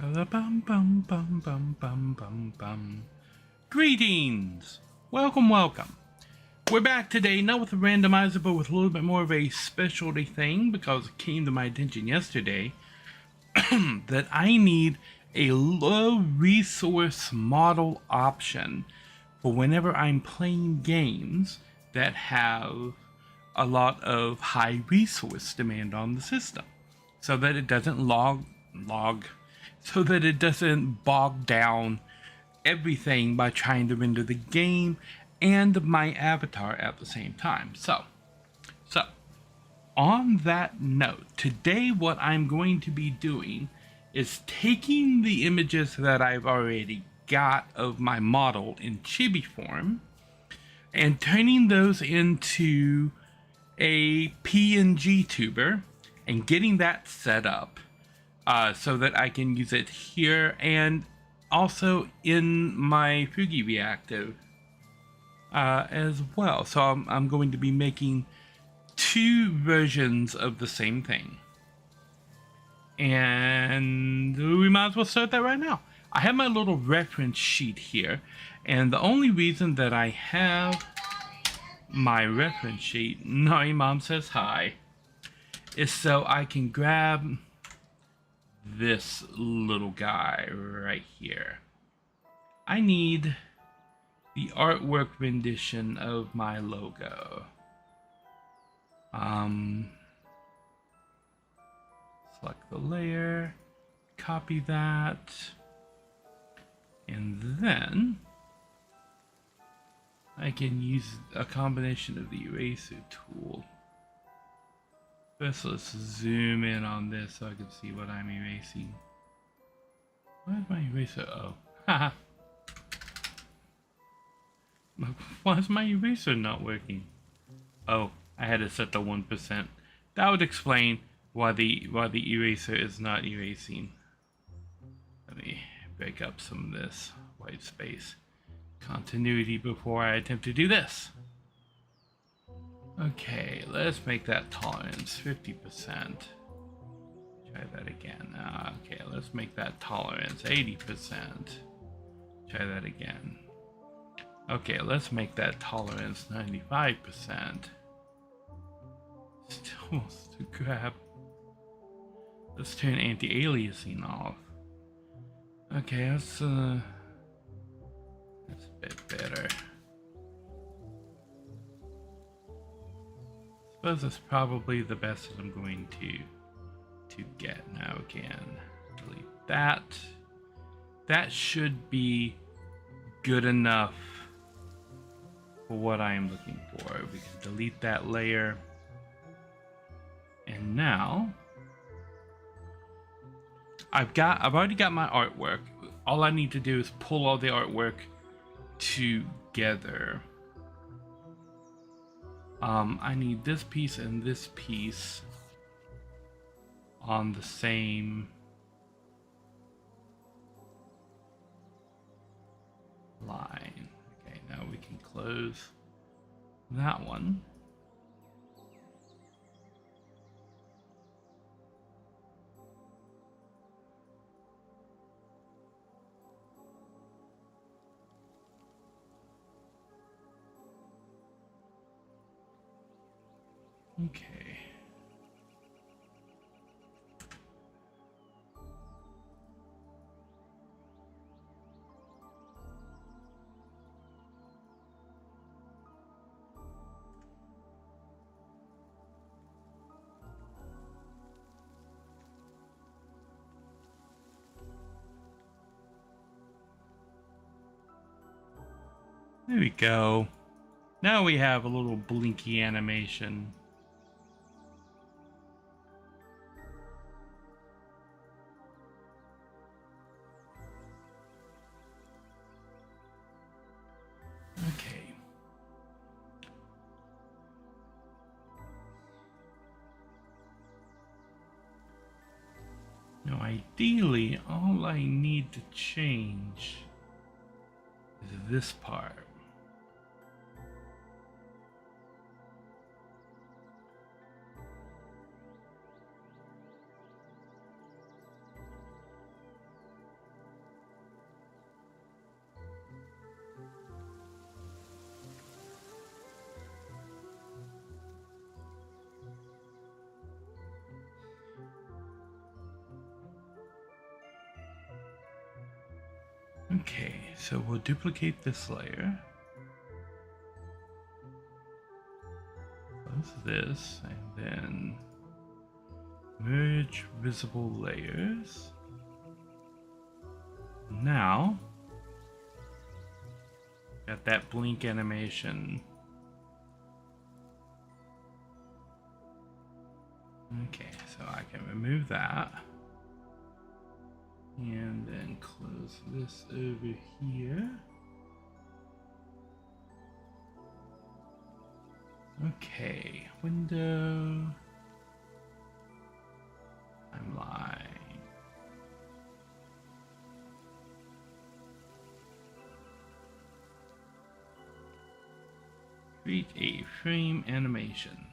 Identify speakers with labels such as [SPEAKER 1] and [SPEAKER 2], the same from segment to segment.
[SPEAKER 1] Bum bum bum bum bum bum bum. Greetings! Welcome. We're back today, not with a randomizer, but with a little bit more of a specialty thing, because it came to my attention yesterday that I need a low resource model option for whenever I'm playing games that have a lot of high resource demand on the system, so that it doesn't so that it doesn't bog down everything by trying to render the game and my avatar at the same time. So on that note, today what I'm going to be doing is taking the images that I've already got of my model in chibi form and turning those into a PNG tuber and getting that set up so that I can use it here and also in my Fugi Reactive as well. So I'm going to be making two versions of the same thing. And we might as well start that right now. I have my little reference sheet here, and the only reason that I have my reference sheet, Nari Mom says hi, is so I can grab this little guy right here. I need the artwork rendition of my logo. Select the layer, copy that, and then I can use a combination of the eraser tool. First, let's zoom in on this so I can see what I'm erasing. Where's my eraser? Oh, haha. Why is my eraser not working? Oh, I had to set the 1%. That would explain why the eraser is not erasing. Let me break up some of this white space continuity before I attempt to do this. Okay, let's make that tolerance 50%. Try that again. Okay, let's make that tolerance 80%. Try that again. Okay, let's make that tolerance 95%. Still to grab. Let's turn anti-aliasing off. Okay, that's a bit better. Suppose that's probably the best that I'm going to get. Now again, delete that. That should be good enough for what I am looking for. We can delete that layer. And now I've already got my artwork. All I need to do is pull all the artwork together. I need this piece and this piece on the same line. Okay, now we can close that one. Okay. There we go. Now we have a little blinky animation. Okay. Now ideally, all I need to change is this part. Okay, so we'll duplicate this layer. Close this, and then merge visible layers. Now, got that blink animation. Okay, so I can remove that. And then close this over here. Okay, window. Timeline. Create a frame animation.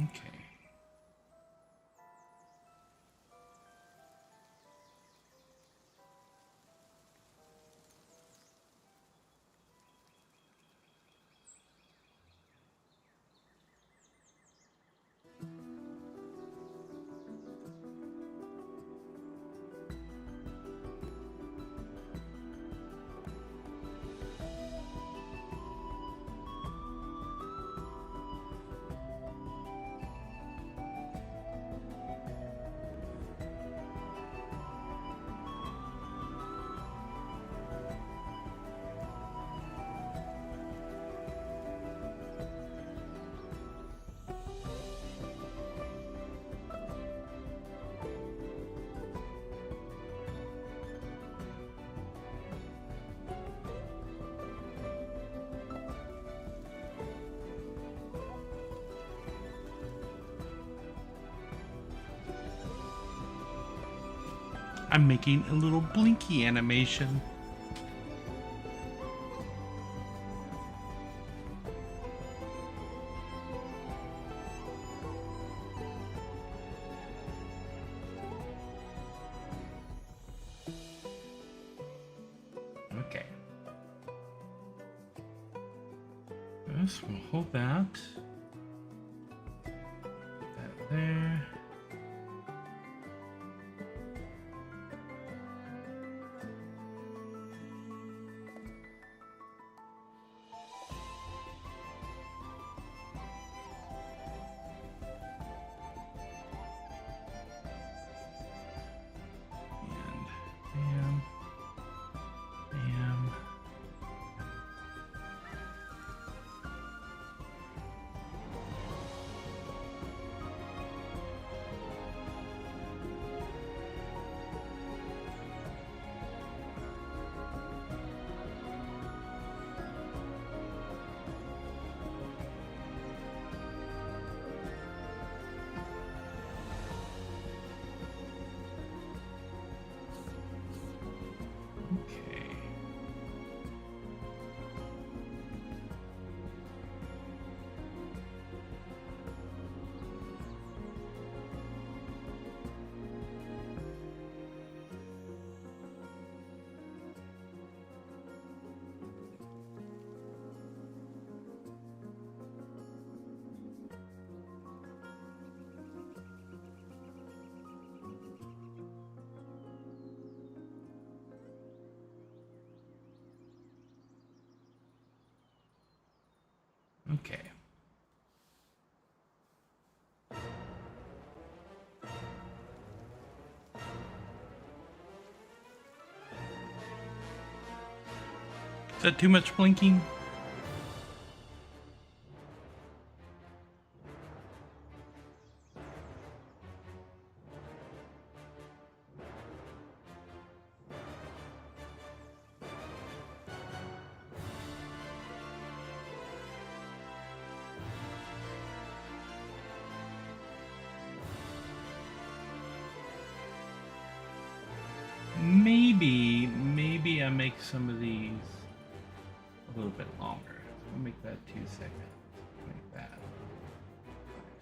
[SPEAKER 1] Okay. I'm making a little blinky animation. Okay. First, we'll hold that. Put that there. Okay. Is that too much blinking? Maybe I make some of these a little bit longer. I'll make that 2 seconds. Make that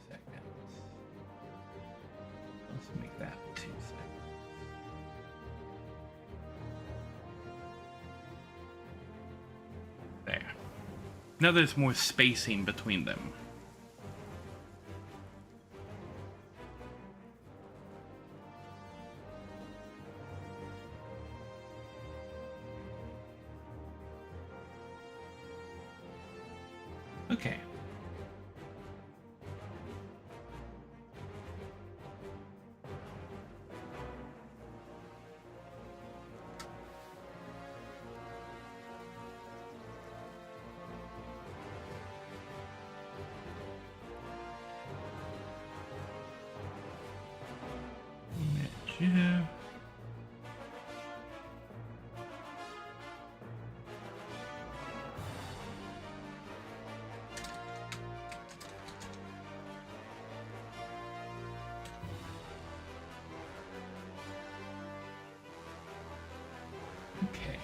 [SPEAKER 1] 5 seconds. Let's make that Now there's more spacing between them. Okay. Yeah. Okay.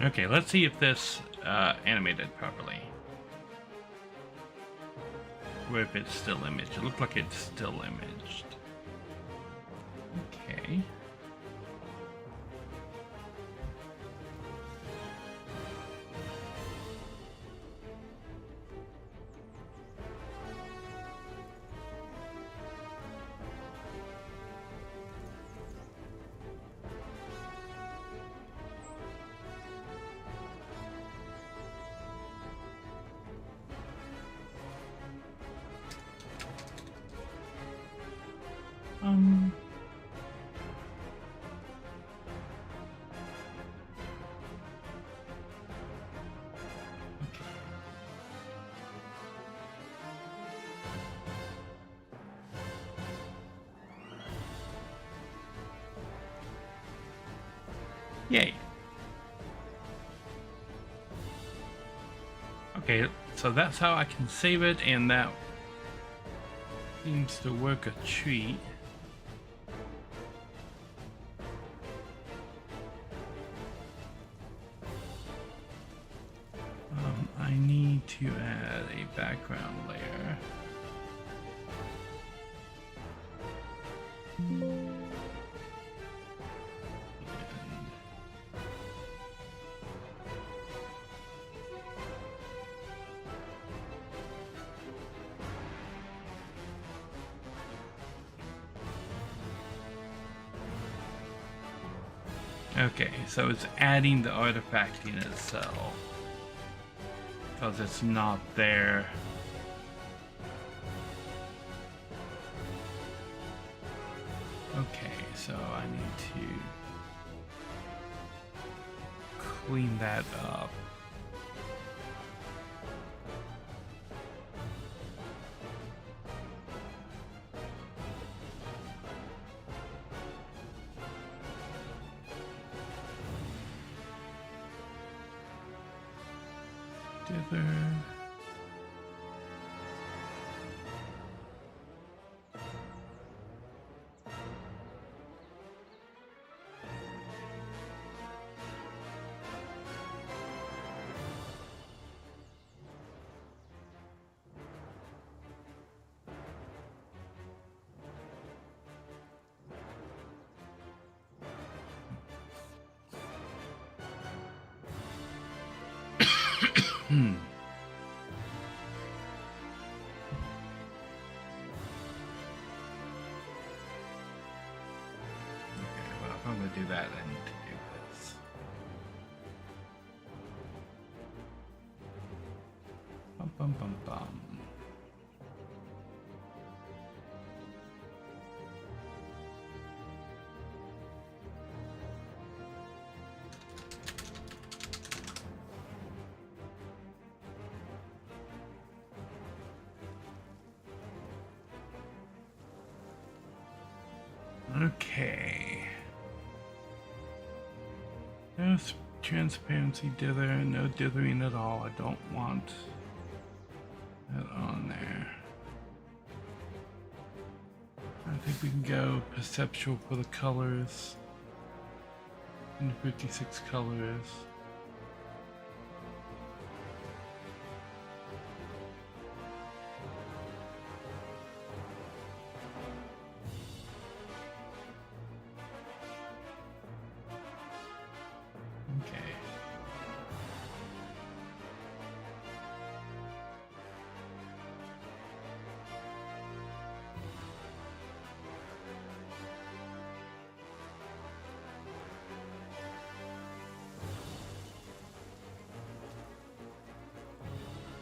[SPEAKER 1] Okay, let's see if this animated properly. Or if it's still imaged. It looked like it's still imaged. Okay. Yay. Okay, so that's how I can save it, and that seems to work a treat. I need to add a background layer. Okay, so it's adding the artifact in itself because it's not there. Okay, so I need to clean that up. Dither. If I'm going to do that, I need to do this. Bum, bum, bum, bum. Okay. No transparency dither, no dithering at all. I don't want that on there. I think we can go perceptual for the colors. And 56 colors.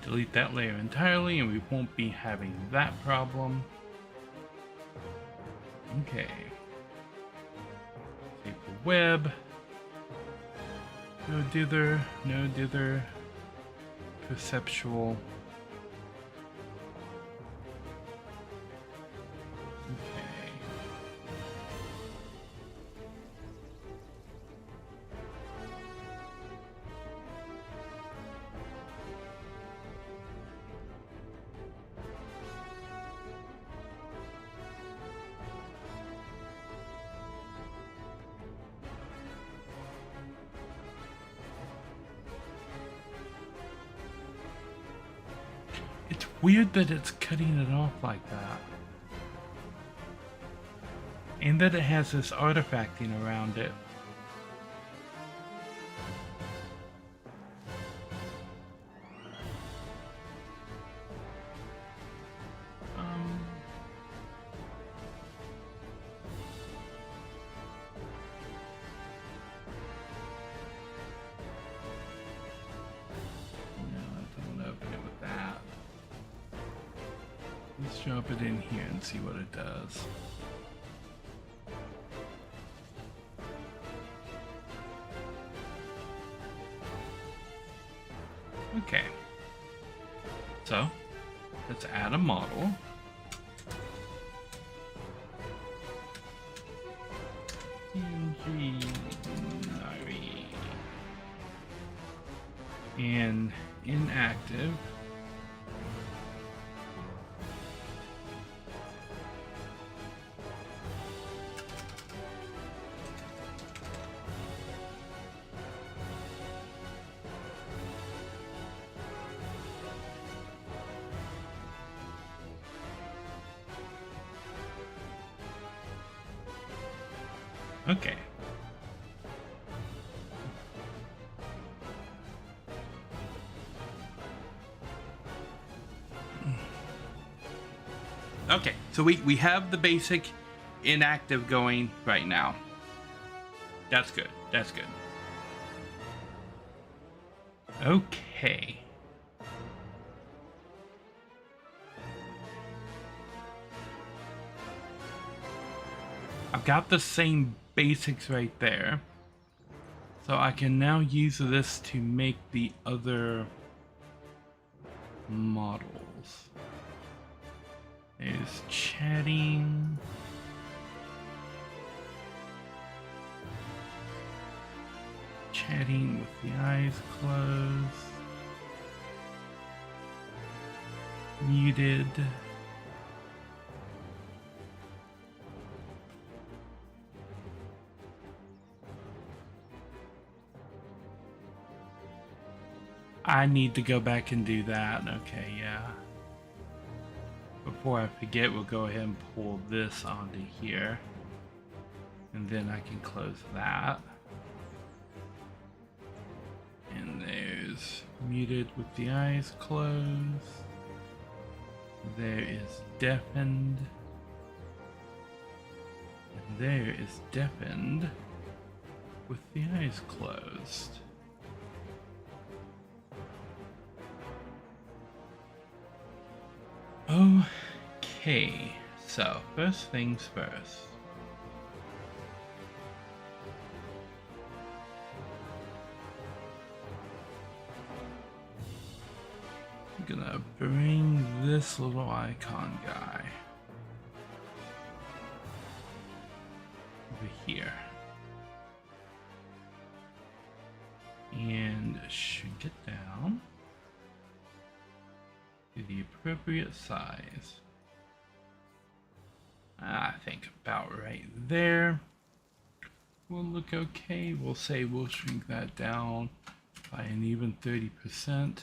[SPEAKER 1] delete that layer entirely and we won't be having that problem. Okay. Save the web. No dither, no dither. Perceptual. Okay. It's weird that it's cutting it off like that. And that it has this artifacting around it. Let's drop it in here and see what it does. Okay. So, let's add a model. PNG Nari. And inactive. Okay. Okay, so we have the basic inactive going right now. That's good. That's good. Okay. I've got the same basics right there. So I can now use this to make the other models. There's chatting. Chatting with the eyes closed. Muted. I need to go back and do that. Okay, yeah. Before I forget, we'll go ahead and pull this onto here. And then I can close that. And there's muted with the eyes closed. There is deafened. And there is deafened with the eyes closed. Okay, so first things first. I'm gonna bring this little icon guy over here and shrink it down to the appropriate size. I think about right there will look okay. We'll say we'll shrink that down by an even 30%.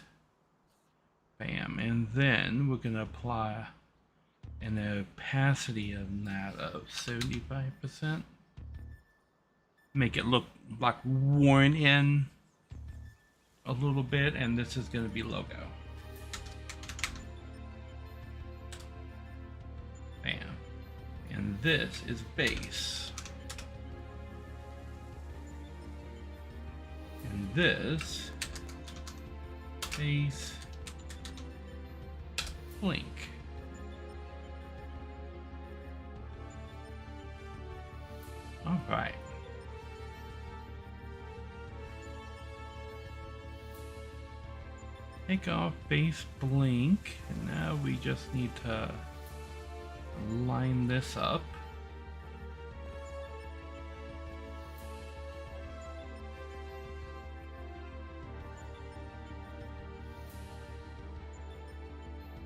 [SPEAKER 1] Bam. And then we're going to apply an opacity of that of 75%. Make it look like worn in a little bit, and this is going to be logo. Bam. And this is base. And this base blink. Alright. Take off base blink, and now we just need to line this up.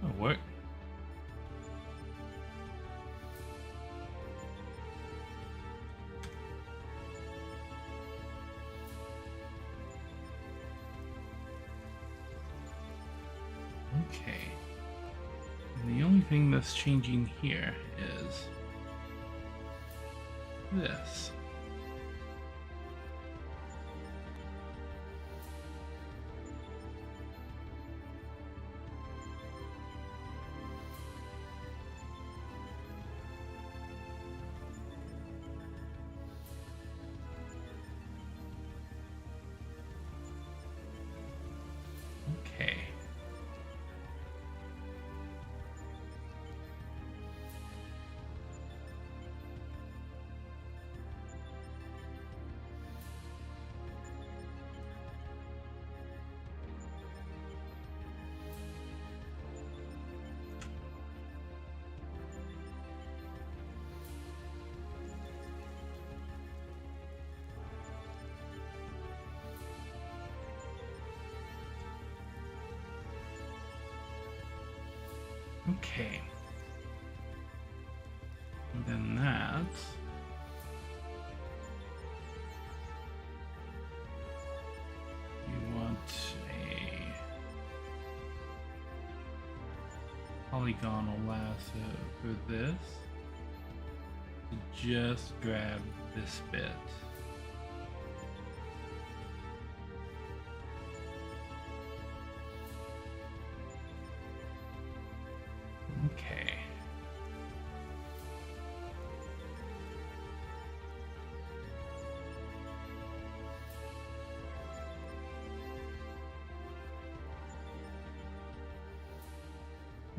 [SPEAKER 1] That'll work. Okay. And the only thing that's changing here is this. Okay. Okay. And then that's you want a polygonal lasso for this. Just grab this bit. Okay.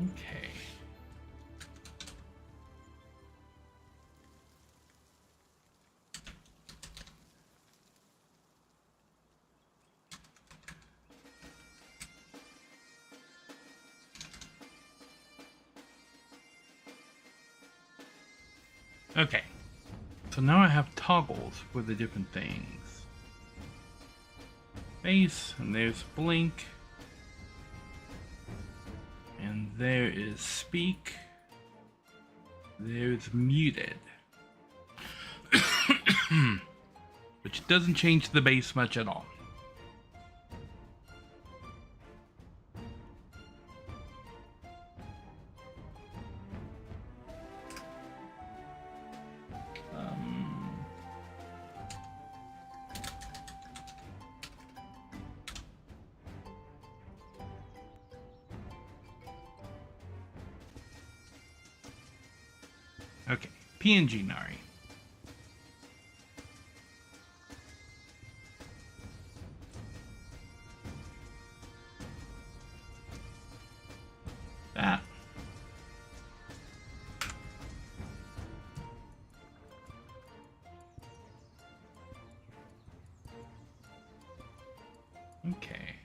[SPEAKER 1] Okay. Okay, so now I have toggles for the different things. Base, and there's blink. And there is speak. There's muted. Which doesn't change the base much at all. Okay, PNG Nari. That. Okay.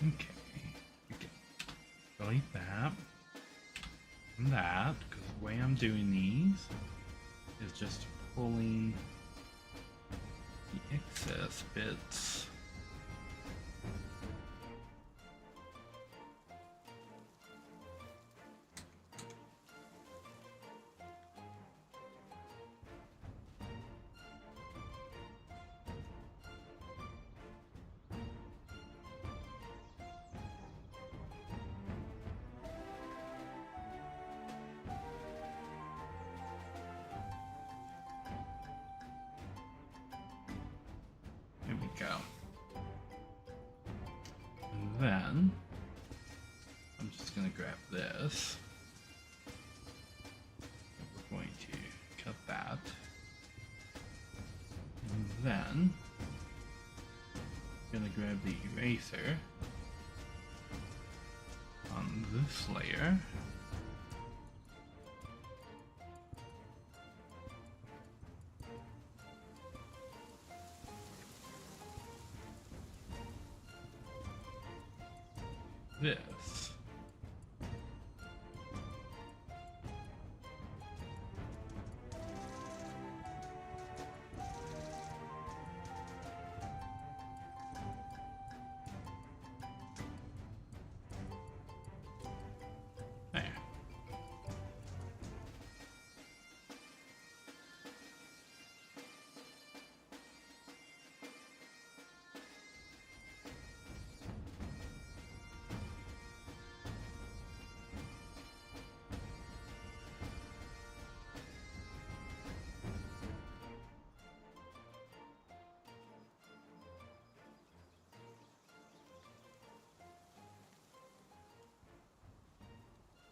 [SPEAKER 1] Okay, we can delete that and that, because the way I'm doing these is just pulling the excess bits. go. And then I'm just going to grab this. We're going to cut that. And then I'm going to grab the eraser on this layer. This. There.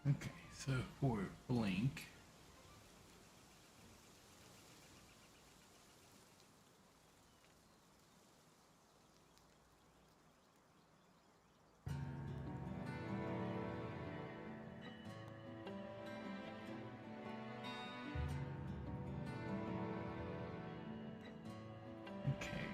[SPEAKER 1] Okay, so for blink, okay.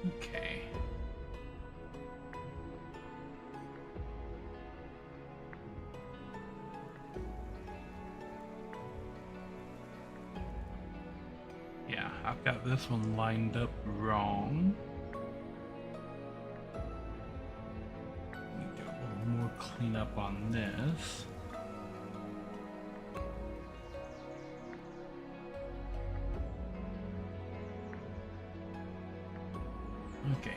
[SPEAKER 1] Okay. Yeah, I've got this one lined up wrong. Need to do a little more cleanup on this. Okay.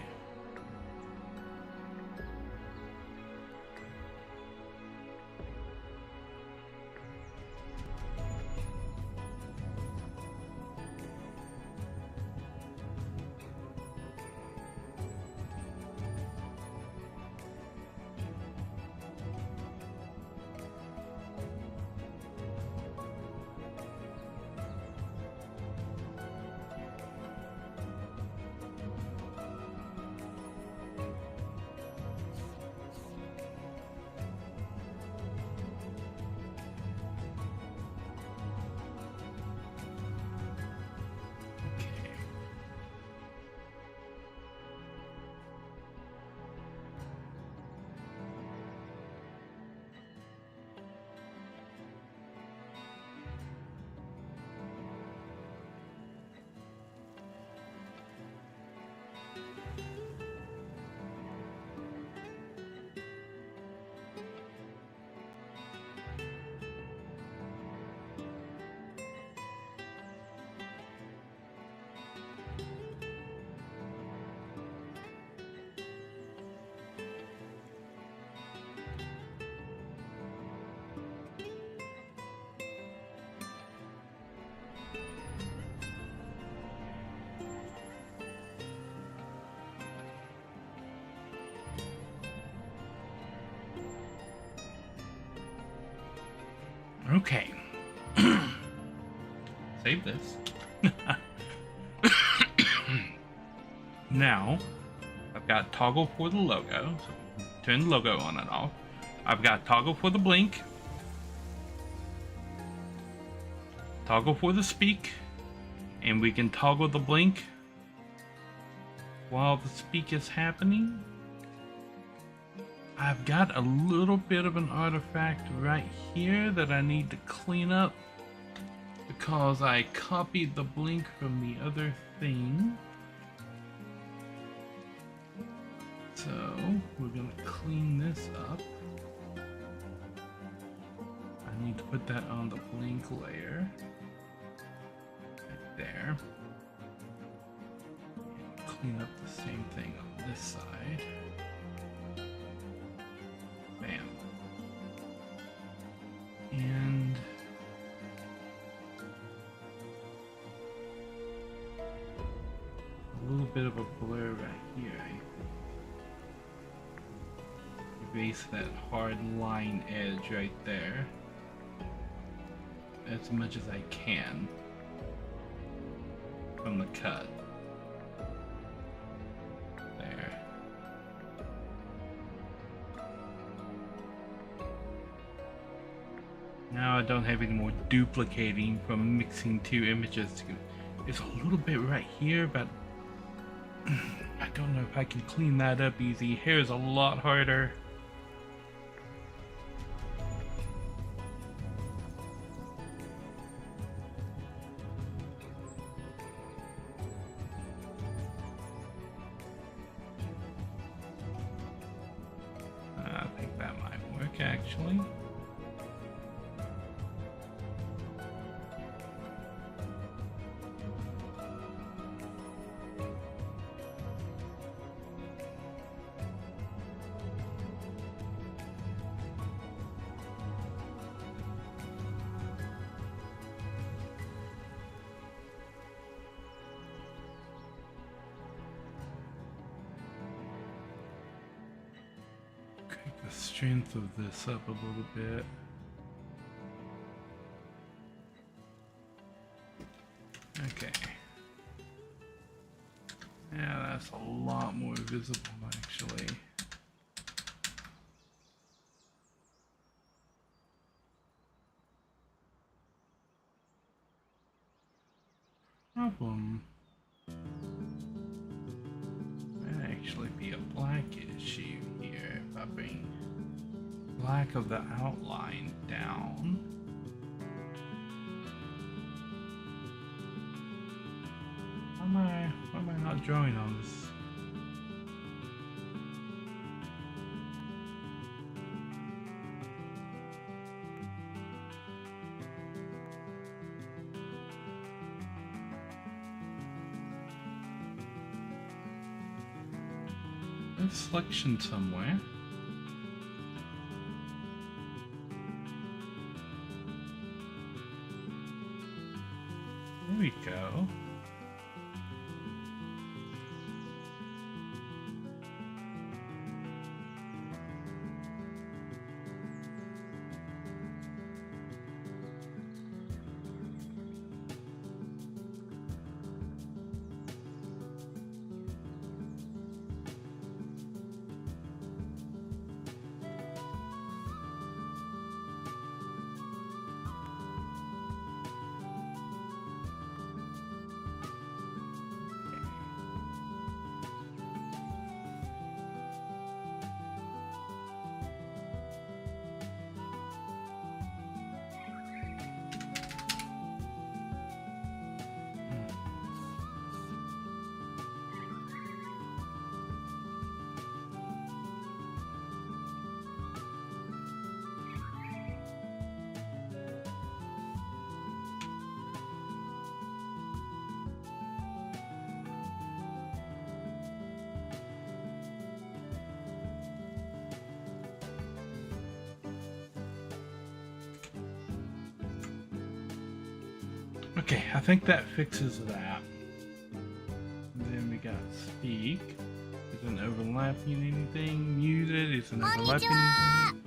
[SPEAKER 1] Okay. Save this. Now, I've got toggle for the logo. So turn the logo on and off. I've got toggle for the blink. Toggle for the speak. And we can toggle the blink while the speak is happening. I've got a little bit of an artifact right here that I need to clean up because I copied the blink from the other thing. So we're gonna clean this up. I need to put that on the blink layer right there. And clean up the same thing on this side. Bam. And a little bit of a blur right here. Erase that hard line edge right there as much as I can from the cut. There. Now I don't have any more duplicating from mixing two images together. There's a little bit right here, but I don't know if I can clean that up easy. Hair is a lot harder. I think that might work actually. Crank the strength of this up a little bit. Okay. Yeah, that's a lot more visible actually. Problem. Might actually be a black issue here if I bring black of the outline down. Why am I not drawing on this? There's selection somewhere. There we go. Okay, I think that fixes that. And then we got speak. Isn't overlapping anything. Muted. Isn't overlapping anything.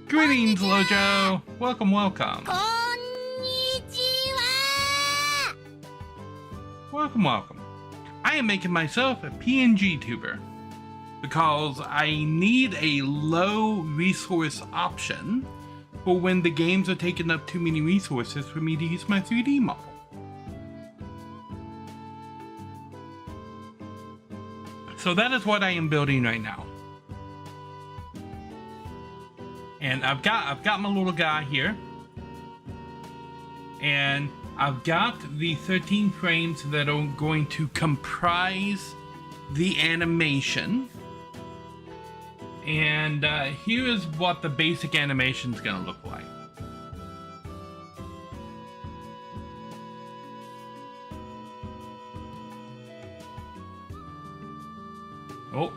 [SPEAKER 1] Greetings, Lojo. Welcome, welcome. Welcome, welcome. I am making myself a PNG tuber because I need a low resource option for when the games are taking up too many resources for me to use my 3D model. So that is what I am building right now. And I've got my little guy here. And I've got the 13 frames that are going to comprise the animation. And here is what the basic animation is going to look like. Oh.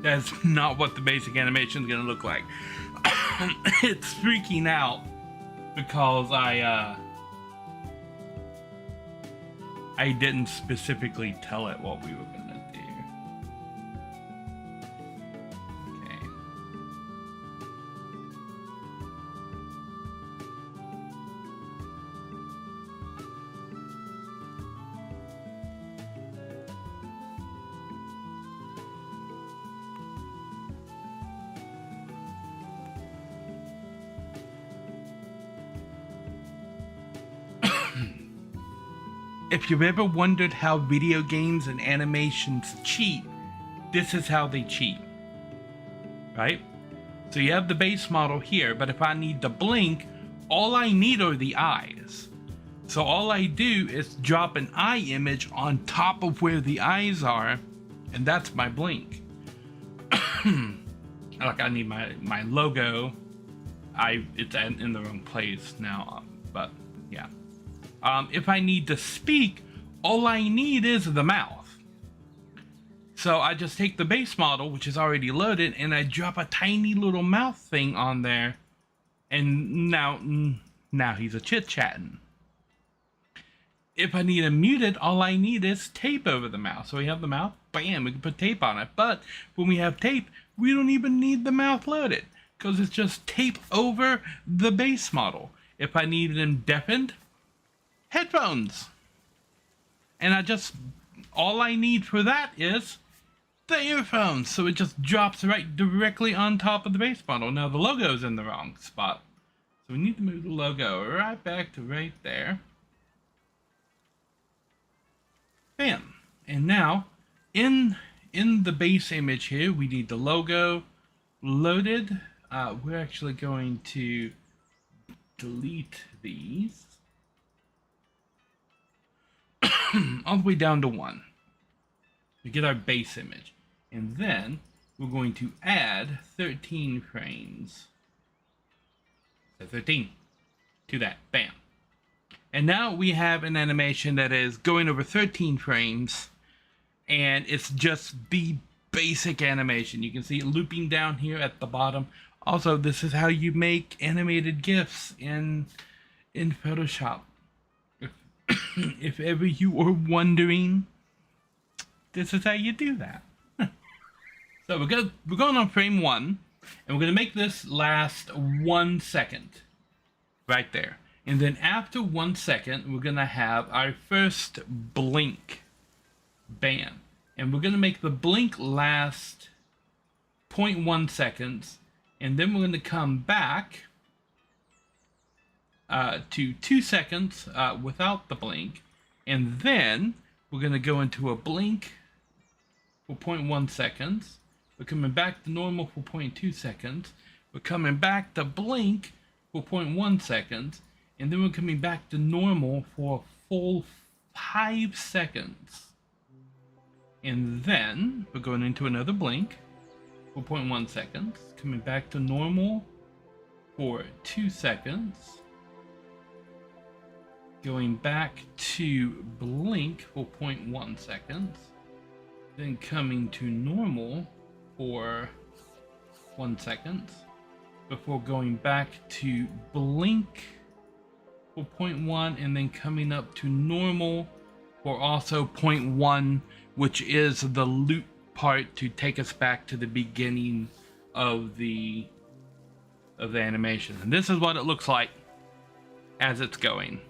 [SPEAKER 1] That's not what the basic animation is going to look like. It's freaking out because I didn't specifically tell it what we were going to do. Okay. If you've ever wondered how video games and animations cheat, this is how they cheat, right? So you have the base model here, but if I need to blink, all I need are the eyes. So all I do is drop an eye image on top of where the eyes are, and that's my blink. Like I need my logo. It's in the wrong place now, but yeah. If I need to speak, all I need is the mouth. So I just take the base model, which is already loaded, and I drop a tiny little mouth thing on there. And now he's a chit-chatting. If I need him muted, all I need is tape over the mouth. So we have the mouth, bam, we can put tape on it. But when we have tape, we don't even need the mouth loaded, because it's just tape over the base model. If I need him deafened, headphones. And all I need for that is the earphones. So it just drops right directly on top of the base model. Now the logo's in the wrong spot. So we need to move the logo right back to right there. Bam. And now in the base image here, we need the logo loaded. We're actually going to delete these. All the way down to 1. We get our base image. And then we're going to add 13 frames. So 13 to that. Bam. And now we have an animation that is going over 13 frames. And it's just the basic animation. You can see it looping down here at the bottom. Also, this is how you make animated GIFs in Photoshop. If ever you were wondering, this is how you do that. So we're going on frame 1, and we're going to make this last 1 second. Right there. And then after 1 second, we're going to have our first blink. Bam. And we're going to make the blink last 0.1 seconds. And then we're going to come back to 2 seconds without the blink, and then we're going to go into a blink for 0.1 seconds. We're coming back to normal for 0.2 seconds. We're coming back to blink for 0.1 seconds, and then we're coming back to normal for a full 5 seconds. And then we're going into another blink for 0.1 seconds, coming back to normal for 2 seconds. Going back to blink for 0.1 seconds, then coming to normal for 1 second, before going back to blink for 0.1, and then coming up to normal for also 0.1, which is the loop part to take us back to the beginning of the animation. And this is what it looks like as it's going.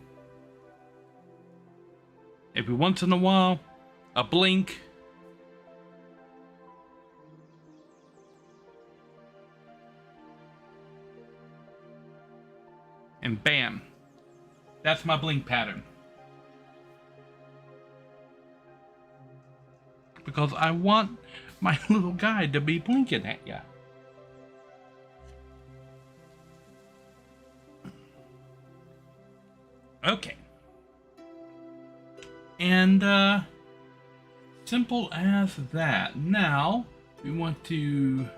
[SPEAKER 1] Every once in a while, a blink. And bam. That's my blink pattern. Because I want my little guy to be blinking at ya. Okay. And simple as that. Now we want to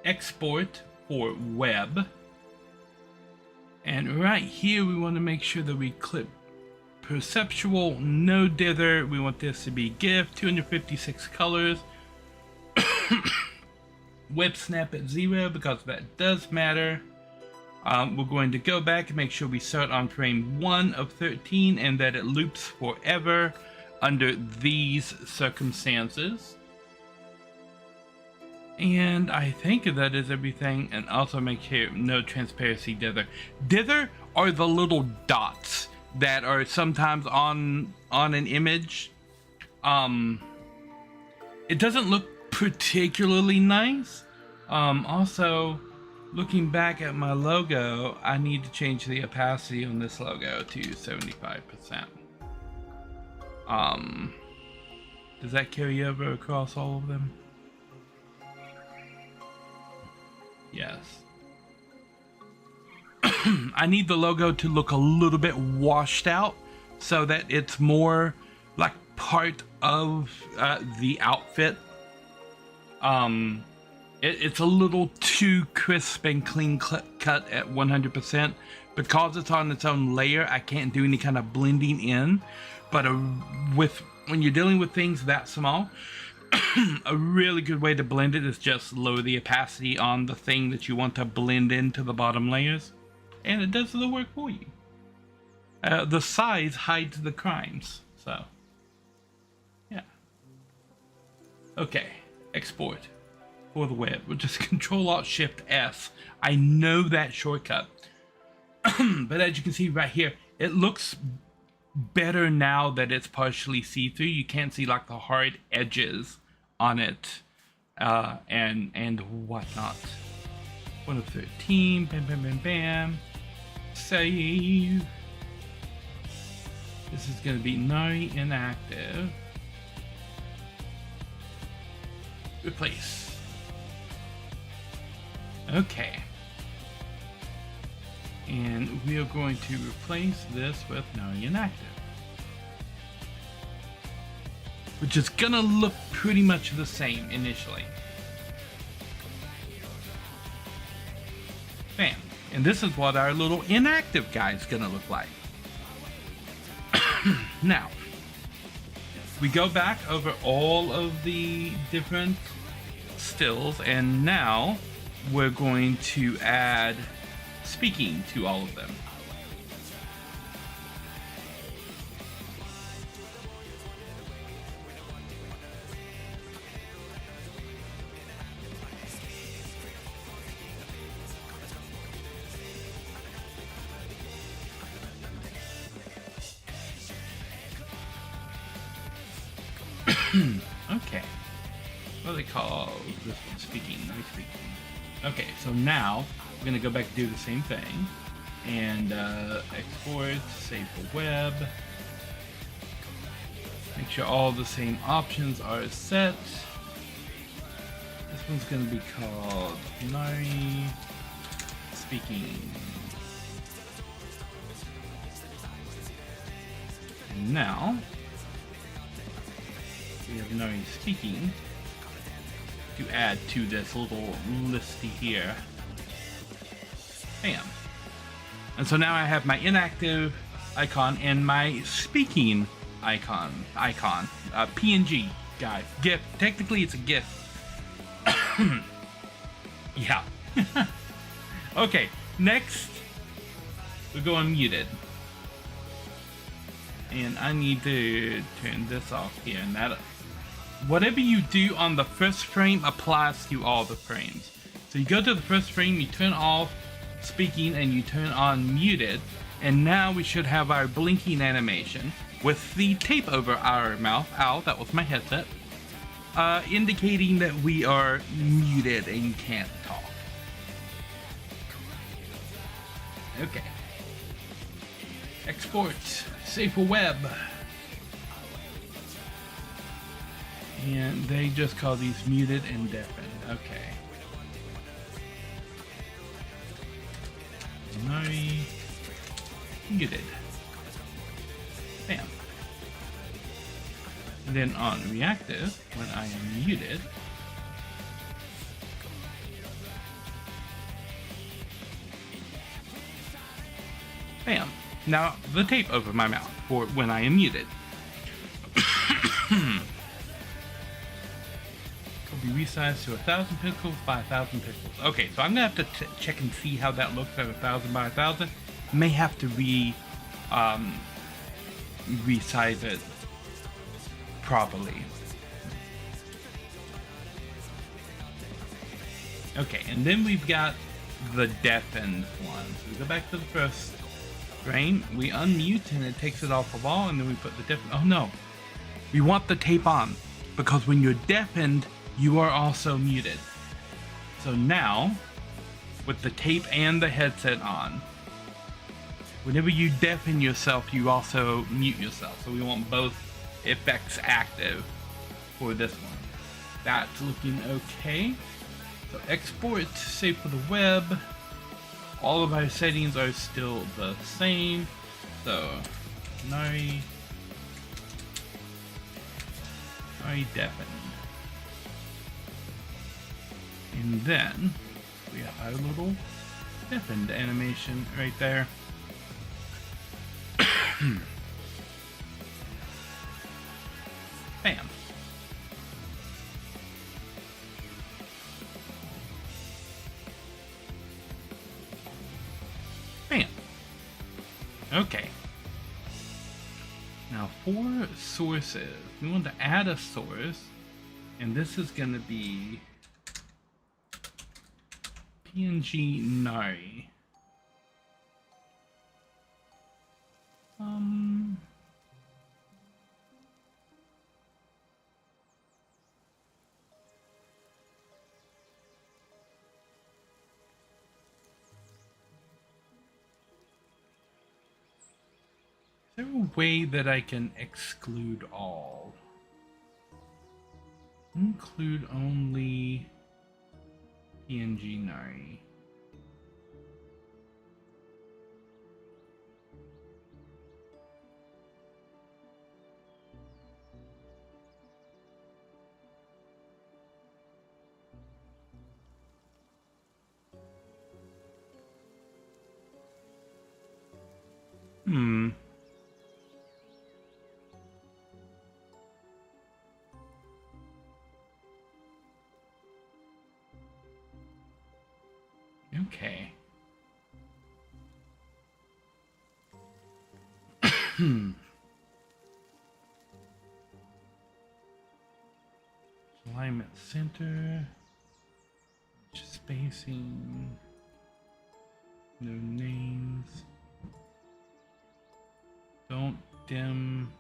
[SPEAKER 1] export for web. And right here we want to make sure that we clip perceptual, no dither. We want this to be GIF, 256 colors. Web snap at 0 because that does matter. We're going to go back and make sure we start on frame 1 of 13 and that it loops forever under these circumstances. And I think that is everything. And also make sure no transparency dither. Dither are the little dots that are sometimes on an image. It doesn't look particularly nice. Also, looking back at my logo, I need to change the opacity on this logo to 75%. Does that carry over across all of them? Yes. I need the logo to look a little bit washed out so that it's more like part of the outfit. It's a little too crisp and clean cut at 100%. Because it's on its own layer, I can't do any kind of blending in. But when you're dealing with things that small, a really good way to blend it is just lower the opacity on the thing that you want to blend into the bottom layers. And it does the work for you. The size hides the crimes. So, yeah. Okay, export for the web. We'll just Control-Alt-Shift-S. I know that shortcut. But as you can see right here, it looks better now that it's partially see-through. You can't see like the hard edges on it and whatnot. 1 of 13, bam, bam, bam, bam. Save. This is going to be Nari inactive. Replace. Okay. And we are going to replace this with Nari inactive. Which is going to look pretty much the same initially. Bam. And this is what our little inactive guy is going to look like. Now, we go back over all of the different stills, and now we're going to add speaking to all of them. Okay, what do they call this one? Speaking. Okay, so now we're gonna go back and do the same thing and export, save for web. Make sure all the same options are set. This one's gonna be called Nari Speaking. And now we have Nari Speaking to add to this little listy here. Bam. And so now I have my inactive icon and my speaking icon. PNG guy. GIF. Technically it's a GIF. Yeah. Okay, next we're going muted. And I need to turn this off here, and that whatever you do on the first frame applies to all the frames. So you go to the first frame, you turn off speaking, and you turn on muted, and now we should have our blinking animation with the tape over our mouth. Ow, that was my headset. Indicating that we are muted and can't talk. Okay. Export, save for web. And they just call these muted and deafened. Okay. Nari muted. Bam. And then on reactive, when I am muted, bam. Now the tape over my mouth for when I am muted. Will be resized to 1,000 pixels by 1,000 pixels. Okay, so I'm gonna have to check and see how that looks at 1,000 by 1,000. May have to resize it properly. Okay, and then we've got the deafened one. So we go back to the first frame, we unmute and it takes it off of all, and then we put the deafened. Oh no, we want the tape on, because when you're deafened, you are also muted. So now, with the tape and the headset on, whenever you deafen yourself, you also mute yourself. So we want both effects active for this one. That's looking okay. So export, save for the web. All of our settings are still the same. So Nari deafen. And then we have our little deafened animation right there. Bam. Bam. Okay. Now for sources, we want to add a source, and this is going to be PNG Nari. Is there a way that I can exclude all? Include only PNG Nari. Okay. Alignment center, spacing, no names, don't dim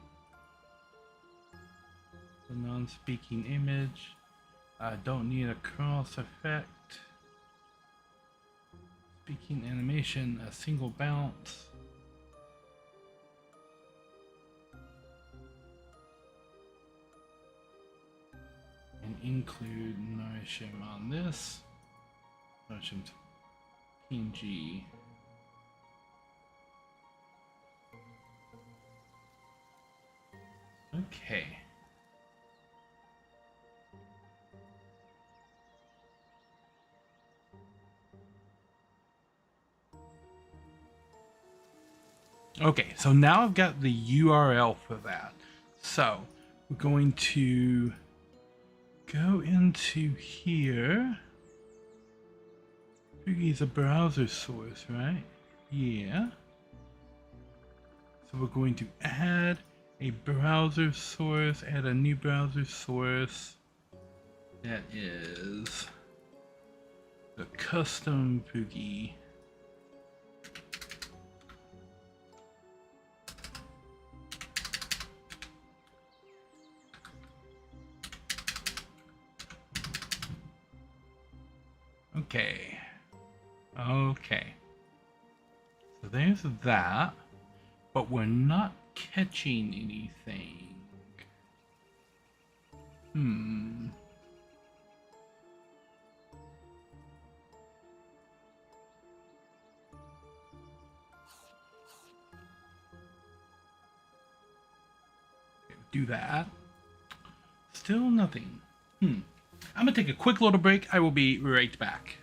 [SPEAKER 1] the non-speaking image, don't need a cross effect. Speaking animation, a single bounce. And include Narishm on this. Narishm's PNG. Okay. Okay, so now I've got the URL for that. So we're going to go into here. He's a browser source, right? Yeah. So we're going to add a browser source, add a new browser source. That is the custom boogie. Okay. Okay. So there's that, but we're not catching anything. Do that. Still nothing. I'm gonna take a quick little break. I will be right back.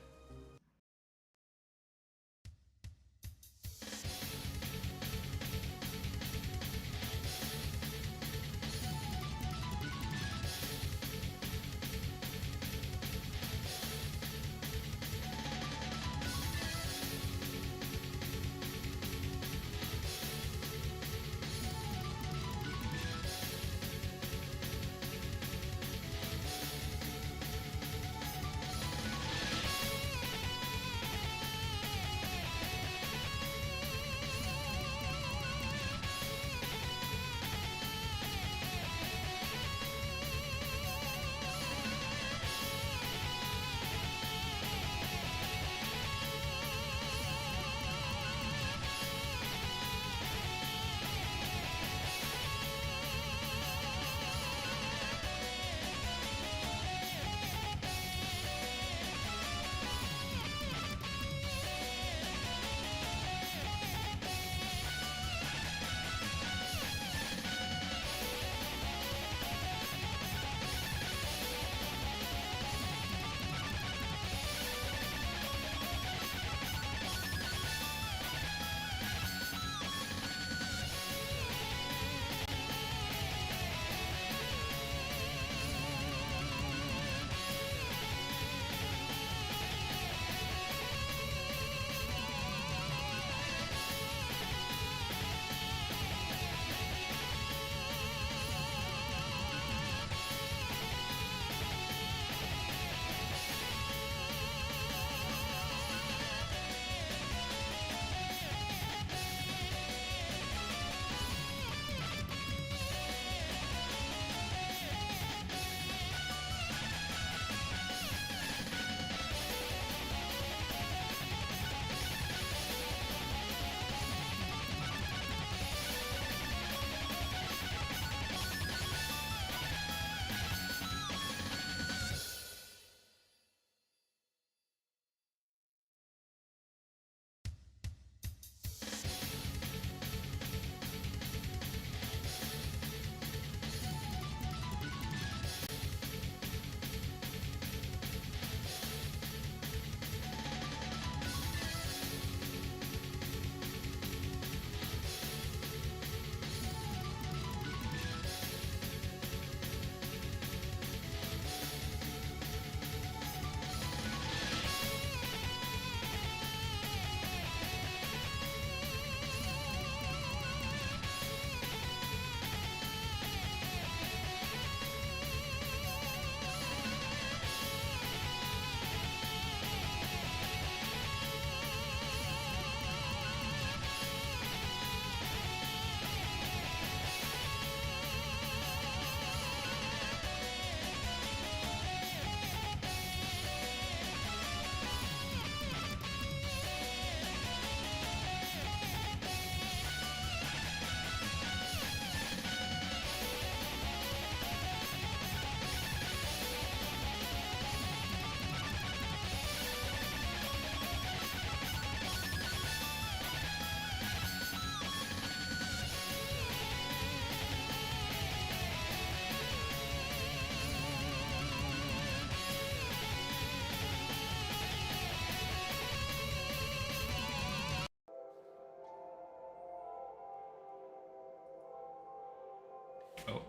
[SPEAKER 1] Oh.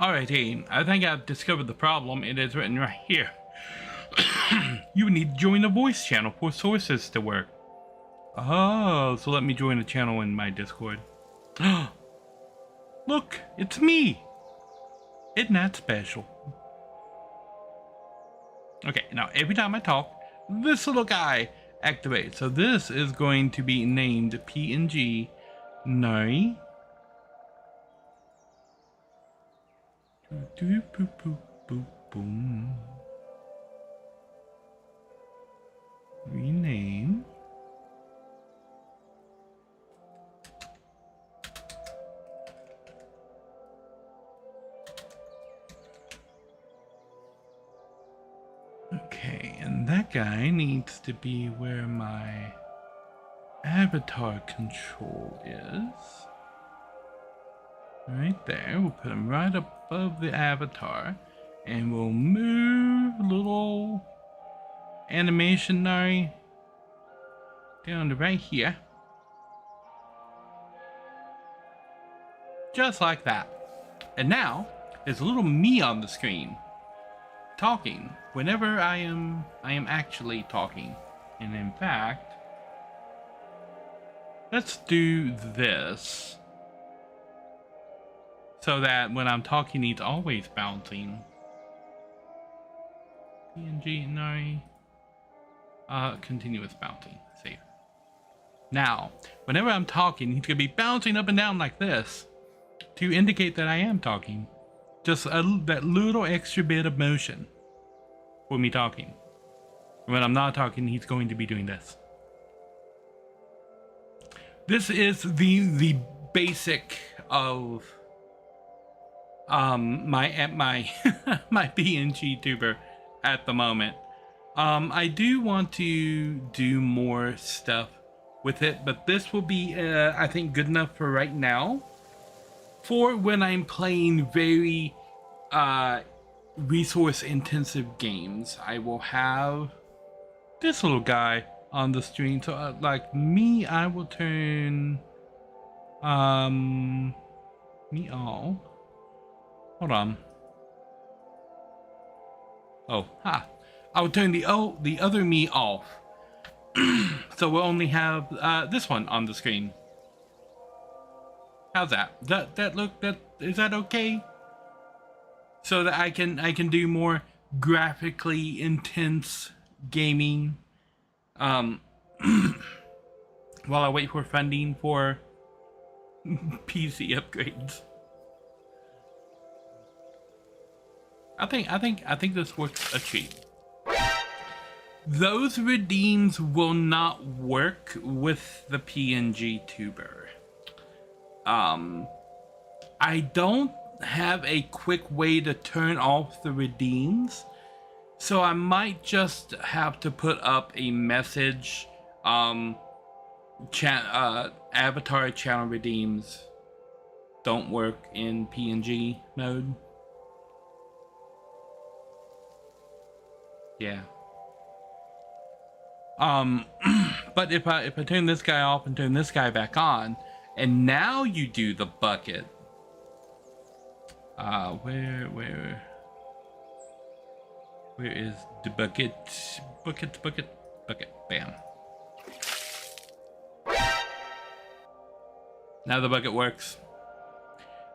[SPEAKER 1] Alrighty, I think I've discovered the problem. It is written right here. You need to join the voice channel for sources to work. Oh, so let me join a channel in my Discord. Look, it's me. Isn't that special? Okay, now every time I talk, this little guy activates. So this is going to be named PNG Nari. Rename. Okay, and that guy needs to be where my avatar control is. Right there. We'll put him right above the avatar. And we'll move a little animation Nari down to right here. Just like that. And now, there's a little me on the screen. Talking whenever I am actually talking. And in fact, let's do this so that when I'm talking he's always bouncing. PNG Nari, continuous bouncing. Save. Now whenever I'm talking he's gonna be bouncing up and down like this to indicate that I am talking. Just that little extra bit of motion for me talking. When I'm not talking, he's going to be doing this. This is the basic of my my PNG tuber at the moment. I do want to do more stuff with it, but this will be I think good enough for right now. For when I'm playing very resource intensive games, I will have this little guy on the screen. So like me, I will turn me all. Hold on. Oh, ha. I will turn the other me off. So we'll only have this one on the screen. How's that? Is that okay? So that I can do more graphically intense gaming while I wait for funding for PC upgrades. I think this works a treat. Those redeems will not work with the PNG tuber. I don't have a quick way to turn off the redeems, so I might just have to put up a message. Avatar channel redeems don't work in PNG mode. Yeah. But if I turn this guy off and turn this guy back on, and now you do the bucket. Where is the bucket? Bucket. Bam. Now the bucket works.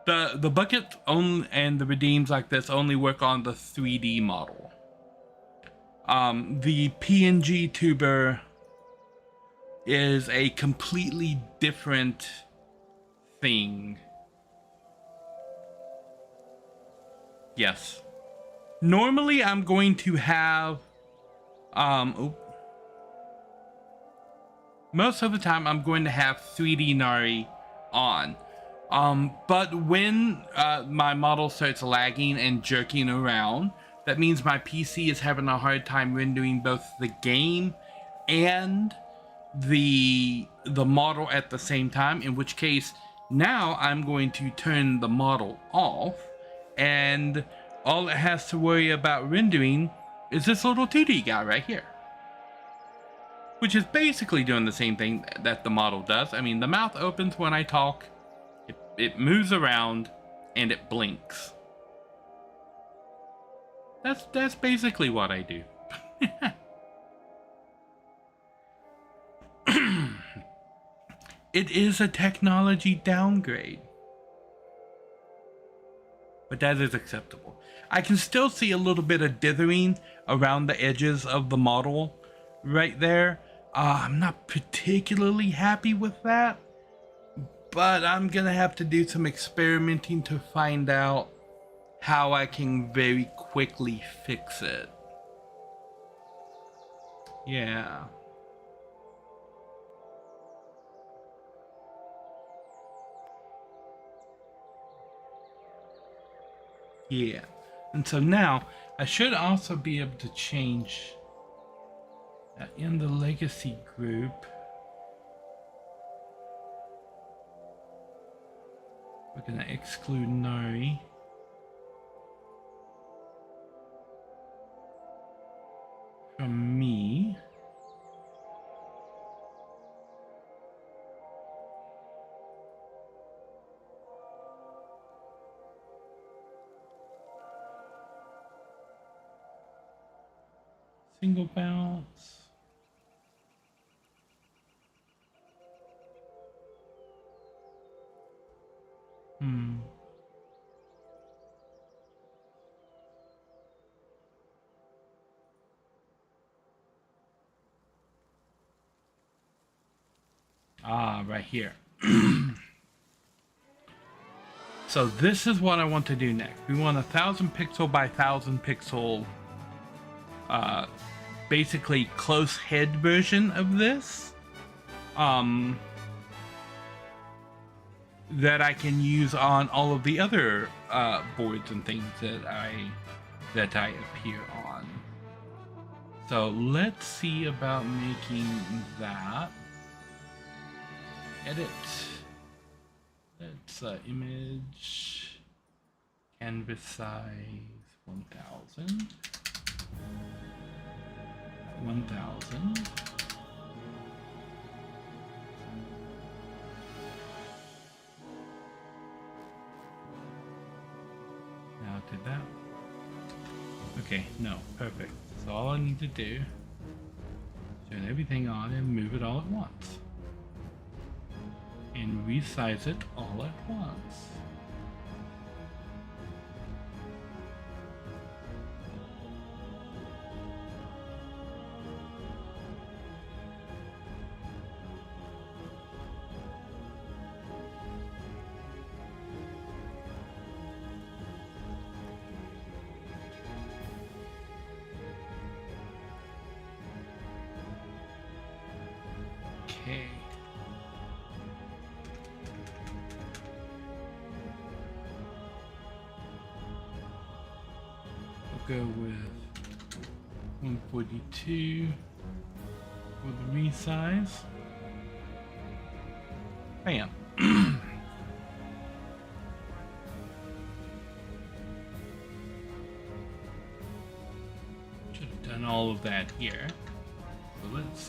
[SPEAKER 1] The bucket and the redeems like this only work on the 3D model. The PNG tuber is a completely different thing. Yes. Normally I'm going to have most of the time I'm going to have 3D Nari on. But when my model starts lagging and jerking around, that means my PC is having a hard time rendering both the game and the model at the same time, in which case now I'm going to turn the model off, and all it has to worry about rendering is this little 2D guy right here, which is basically doing the same thing that the model does. I mean, the mouth opens when I talk, it moves around, and it blinks. That's basically what I do. It is a technology downgrade. But that is acceptable. I can still see a little bit of dithering around the edges of the model right there. I'm not particularly happy with that, but I'm gonna have to do some experimenting to find out how I can very quickly fix it. Yeah. Yeah. And so now I should also be able to change in the legacy group. We're going to exclude Nari. From me. Single bounce. Right here. So this is what I want to do next. We want 1,000 pixel by 1,000 pixel, basically close head version of this, that I can use on all of the other boards and things that I appear on. So let's see about making that. Edit. Let's image canvas size 1,000. 1,000. Now did that. Okay, no, perfect. So all I need to do is turn everything on and move it all at once. And resize it all at once. Okay. Go with 142 for the resize. Bam. Should have done all of that here. So let's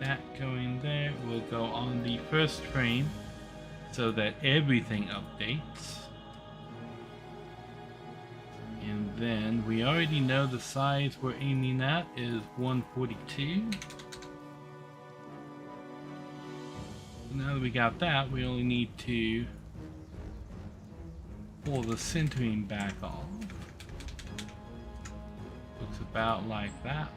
[SPEAKER 1] that going there will go on the first frame so that everything updates. And then we already know the size we're aiming at is 142. Now that we got that, we only need to pull the centering back off. Looks about like that.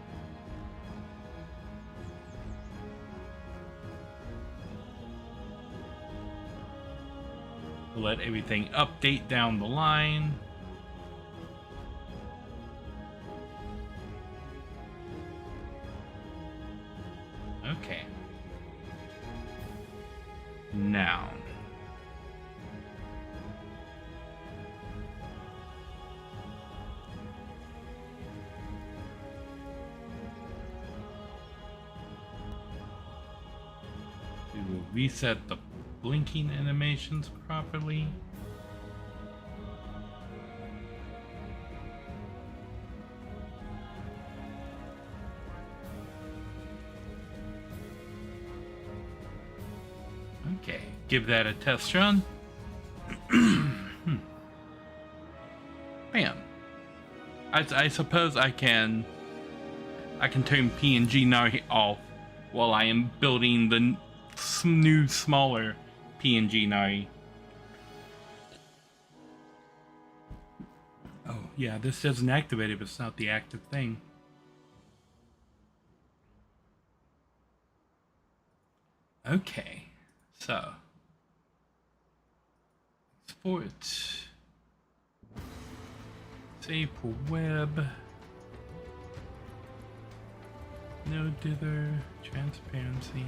[SPEAKER 1] We'll let everything update down the line. Okay. Now. We will reset the blinking animations properly. Okay, give that a test run. Bam. I suppose I can turn PNG Nari off while I am building the new, smaller PNG Nari. Oh, yeah, this doesn't activate it, but it's not the active thing. Okay, so export, save for web, no dither, transparency.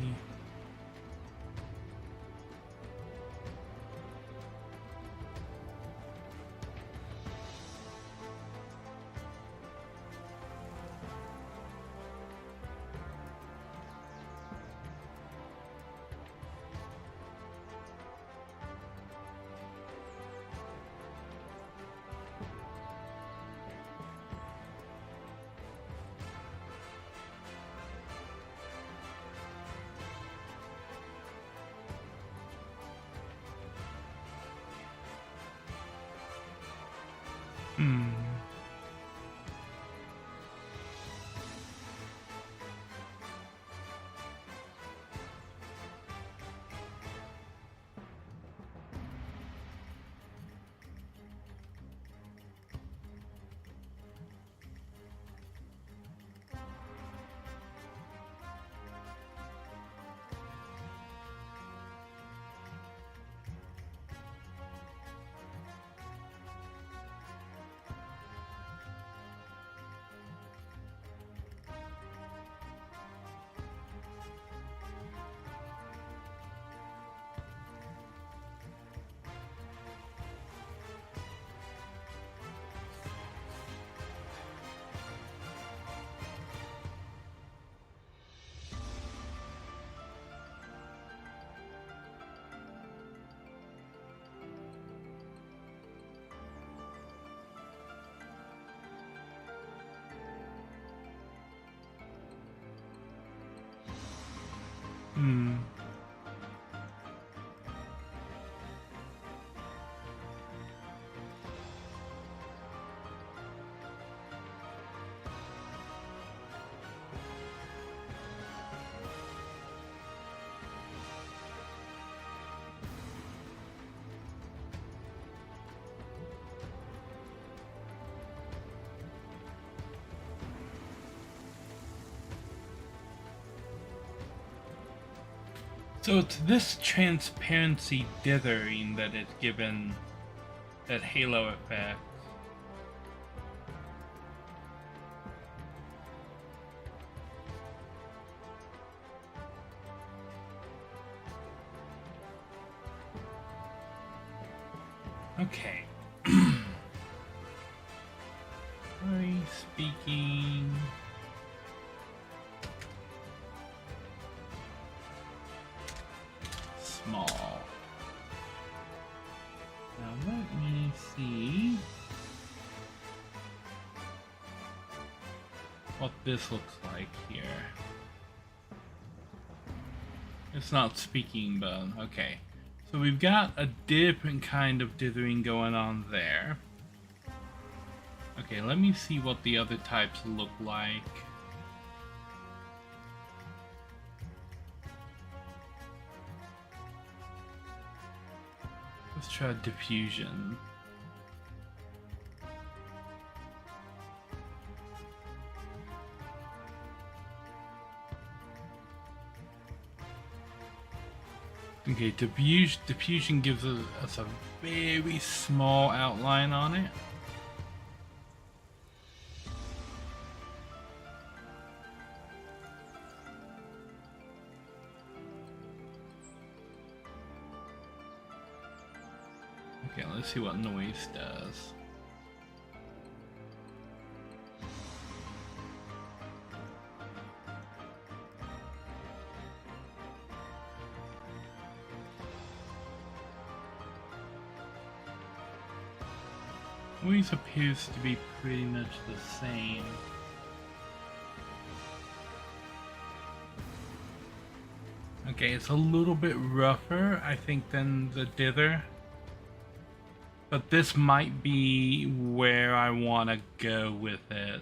[SPEAKER 1] So it's this transparency dithering that it's given that halo effect. Okay. Sorry, speaking. Small. Now let me see what this looks like here. It's not speaking, but okay. So we've got a different kind of dithering going on there. Okay, let me see what the other types look like. Let's try diffusion. Okay, diffusion gives us a very small outline on it. Okay, let's see what noise does. Noise appears to be pretty much the same. Okay, it's a little bit rougher, I think, than the dither. But this might be where I want to go with it.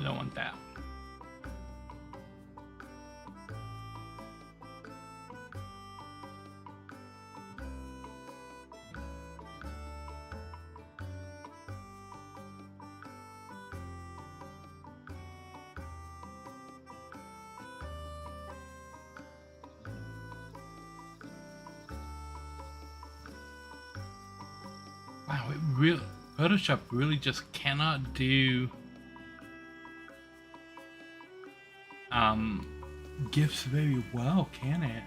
[SPEAKER 1] I don't want that. Wow, it really, Photoshop really just cannot do GIFs very well, can it?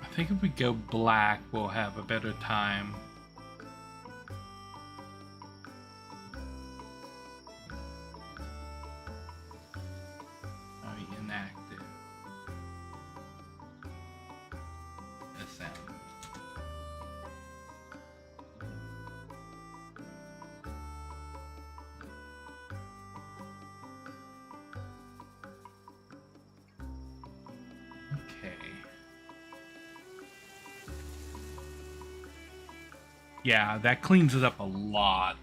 [SPEAKER 1] I think if we go black, we'll have a better time. Oh, inactive. SM. Okay. Yeah, that cleans it up a lot.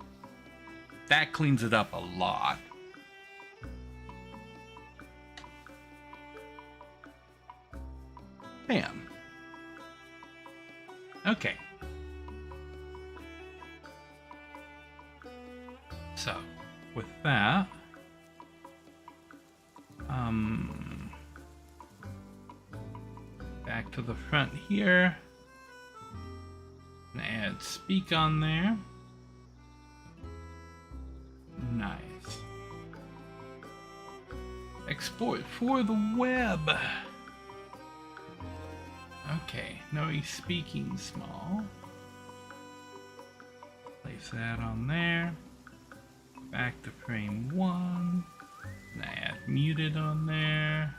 [SPEAKER 1] That cleans it up a lot. Bam. Okay. So, with that, back to the front here. And add speak on there. Nice. Export for the web. Okay, now he's speaking small. Place that on there. Back to frame 1. And add muted on there.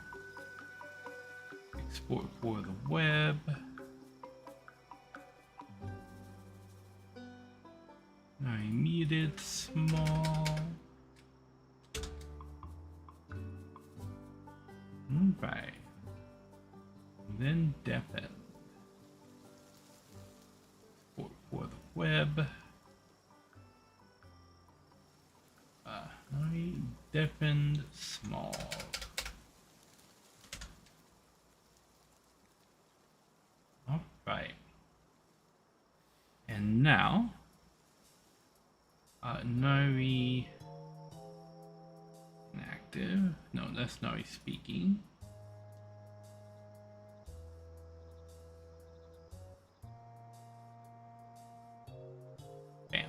[SPEAKER 1] Export for the web. I muted small. Right. Then deafen. For the web. I deafened small. All right. And now. Nari inactive. No, that's Nari speaking. Bam.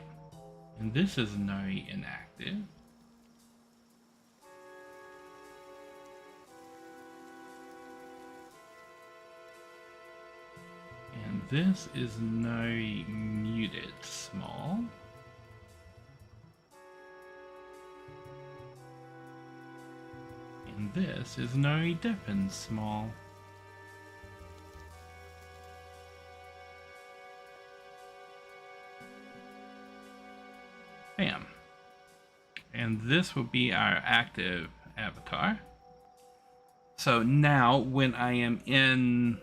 [SPEAKER 1] And this is Nari inactive. And this is Nari muted small. And this is Nari deafened small. Bam. And this will be our active avatar. So now when I am in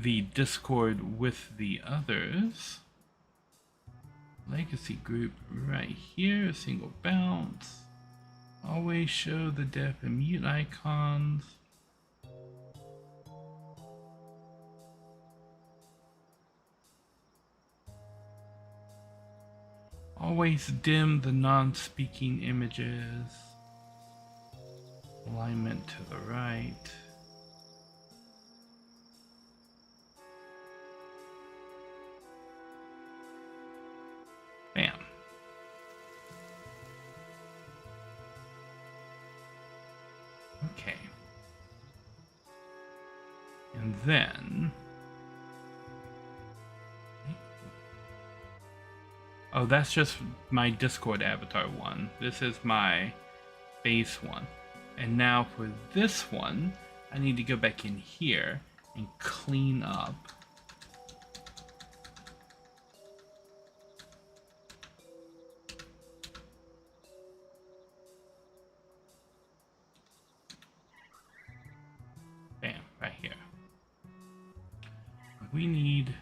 [SPEAKER 1] the Discord with the others. Legacy group right here, single bounce. Always show the deaf and mute icons. Always dim the non-speaking images. Alignment to the right. Bam. Okay. And then... oh, that's just my Discord avatar one. This is my base one. And now for this one, I need to go back in here and clean up. Bam, right here. We need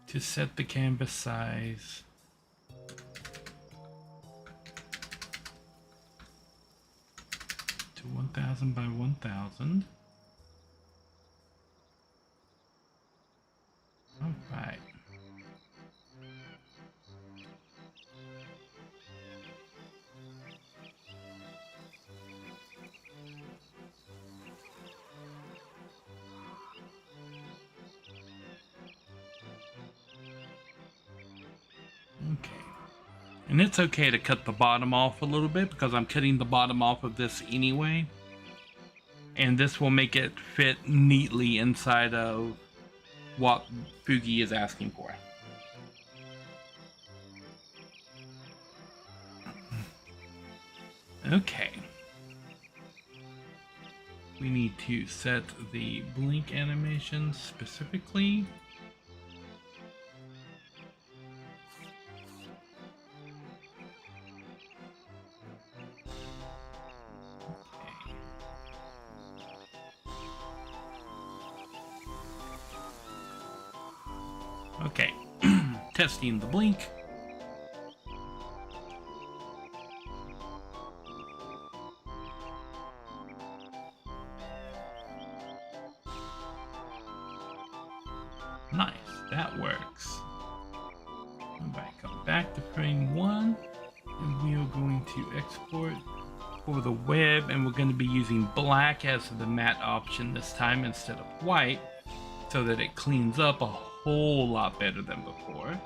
[SPEAKER 1] to set the canvas size to 1000 by 1000. All right. Okay. And it's okay to cut the bottom off a little bit because I'm cutting the bottom off of this anyway. And this will make it fit neatly inside of what Fugi is asking for. Okay. We need to set the blink animation specifically. Okay, testing the blink. Nice, that works. Alright, come back to frame 1, and we are going to export for the web, and we're going to be using black as the matte option this time instead of white, so that it cleans up a whole lot better than before.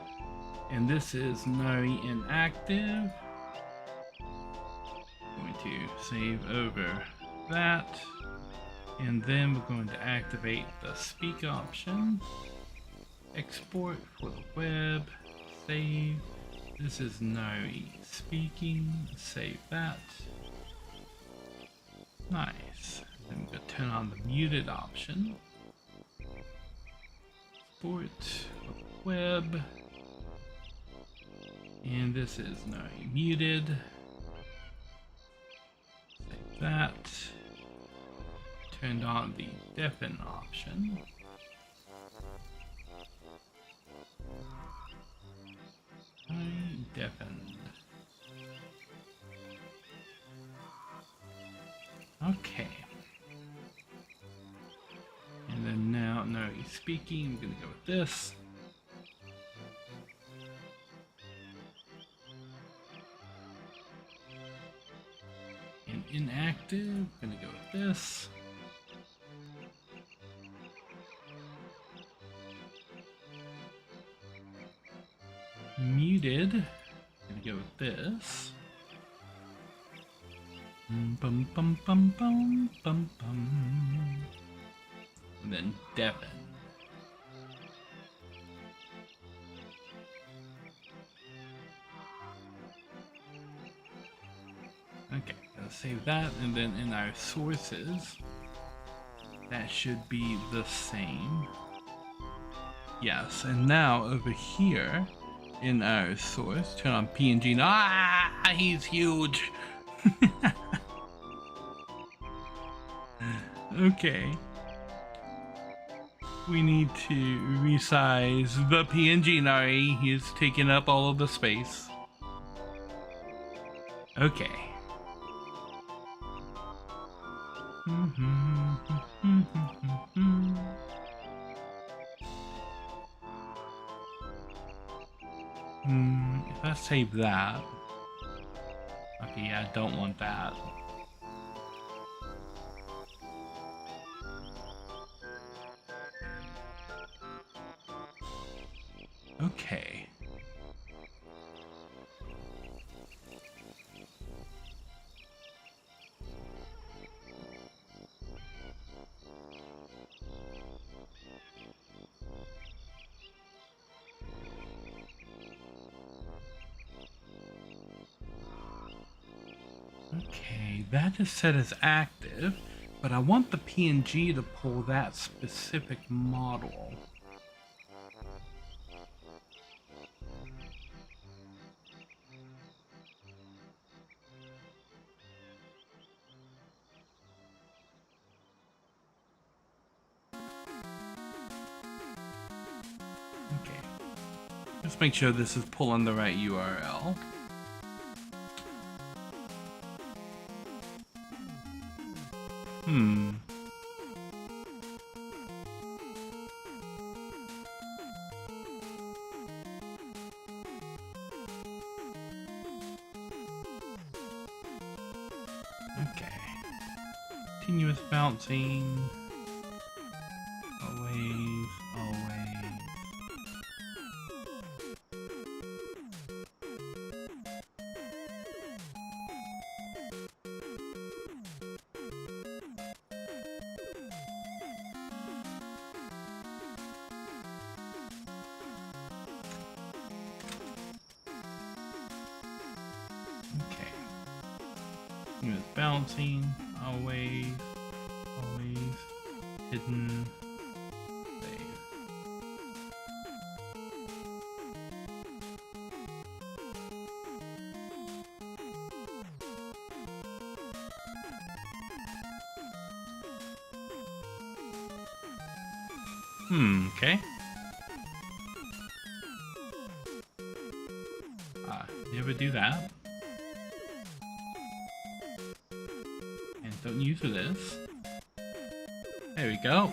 [SPEAKER 1] And this is Nari inactive. Going to save over that, and then we're going to activate the speak option. Export for the web, save. This is Nari speaking, save that. Nice. Then we're going to turn on the muted option. Export for the web. And this is Nari muted. Save that. Turned on the deafen option. Deafened. Okay. And then now Nari speaking. I'm gonna go with this. And inactive. I'm gonna go with this. Muted. Gonna go with this. Bum bum bum bum bum bum. And then deafen. Okay, gonna save that, and then in our sources, that should be the same. Yes, and now over here in our source, turn on PNG. Ah, he's huge. We need to resize the PNG Nari. He is taking up all of the space. Okay. If I save that. Okay, yeah, I don't want that. Okay. Okay, that is set as active, but I want the PNG to pull that specific model. Okay, let's make sure this is pulling the right URL. Okay. Continuous bouncing. Always, always. Okay. Continuous bouncing. Always, always. Hidden. Save. Okay. Never do that. And don't use this. There we go.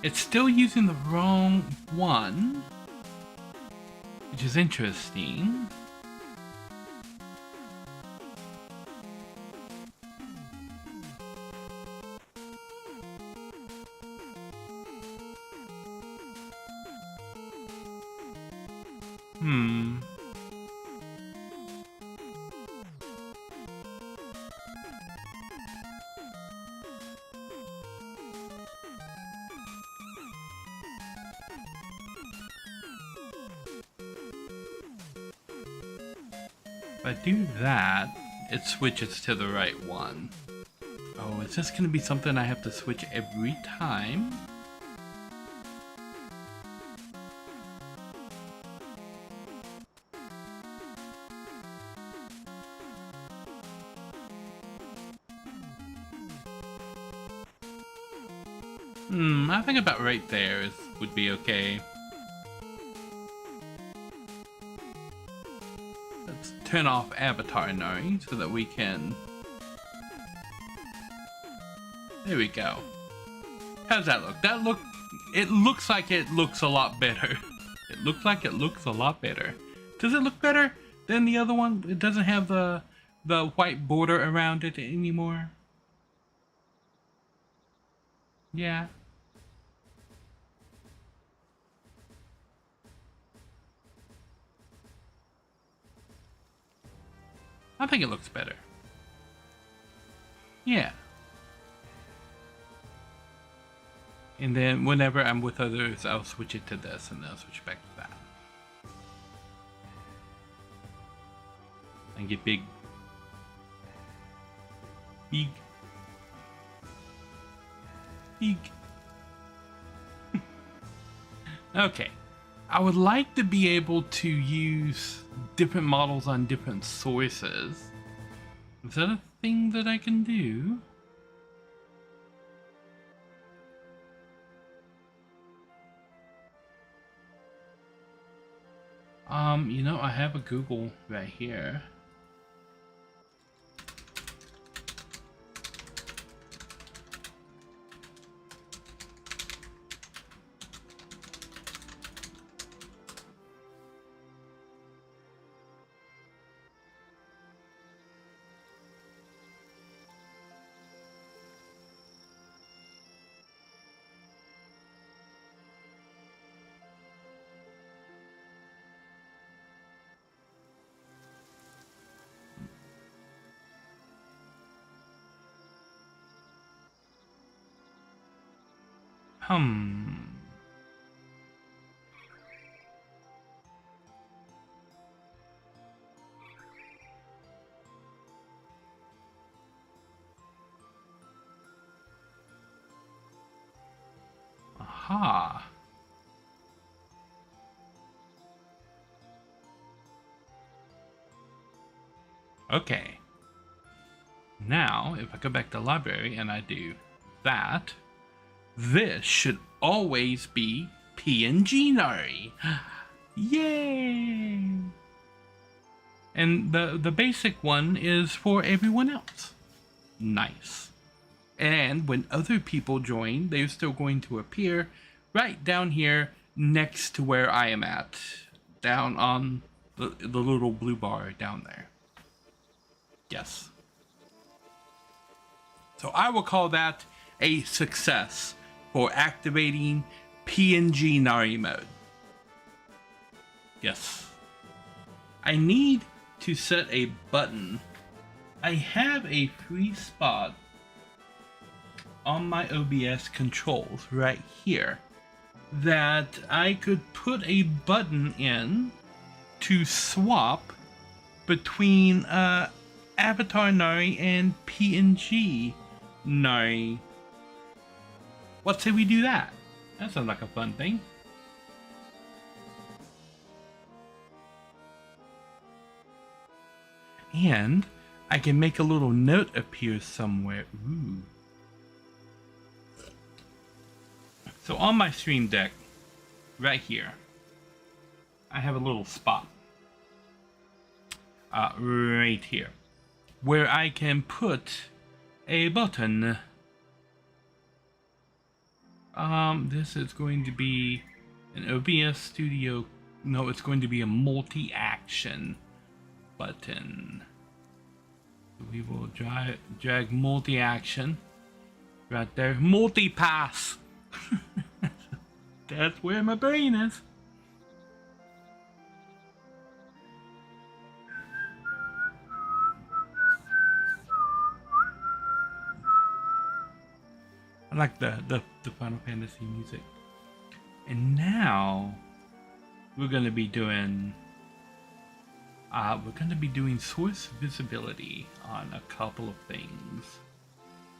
[SPEAKER 1] It's still using the wrong one, which is interesting. If I do that, it switches to the right one. Oh, is this going to be something I have to switch every time? I think about right there would be okay. Let's turn off Avatar Nari so that we can... There we go. How's that look? It looks like it looks a lot better. It looks like it looks a lot better. Does it look better than the other one? It doesn't have the white border around it anymore. Yeah. I think it looks better. Yeah. And then whenever I'm with others, I'll switch it to this and then I'll switch back to that. And get big. Big. Big. Okay. I would like to be able to use different models on different sources. Is that a thing that I can do? You know, I have a Google right here. Aha. Okay. Now, if I go back to library and I do that, this should always be PNG Nari. Yay! And the basic one is for everyone else. Nice. And when other people join, they're still going to appear right down here next to where I am at. Down on the little blue bar down there. Yes. So I will call that a success for activating PNG Nari mode. Yes. I need to set a button. I have a free spot on my OBS controls right here that I could put a button in to swap between Avatar Nari and PNG Nari. What say we do that? That sounds like a fun thing. And I can make a little note appear somewhere. Ooh. So on my stream deck, right here, I have a little spot. Right here, where I can put a button. This is going to be an OBS Studio. No, it's going to be a multi-action button. So we will drag multi-action right there. Multi-pass. That's where my brain is. I like the Final Fantasy music. And now we're gonna be doing source visibility on a couple of things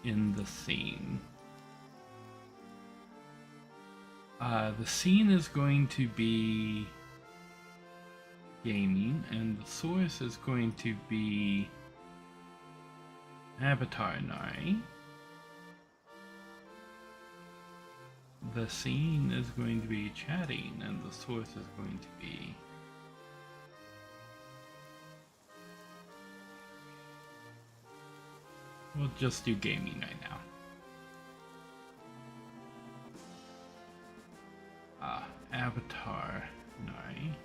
[SPEAKER 1] in the scene. The scene is going to be gaming, and the source is going to be Avatar Nari. The scene is going to be chatting, and the source is going to be we'll just do gaming right now. Avatar Nari.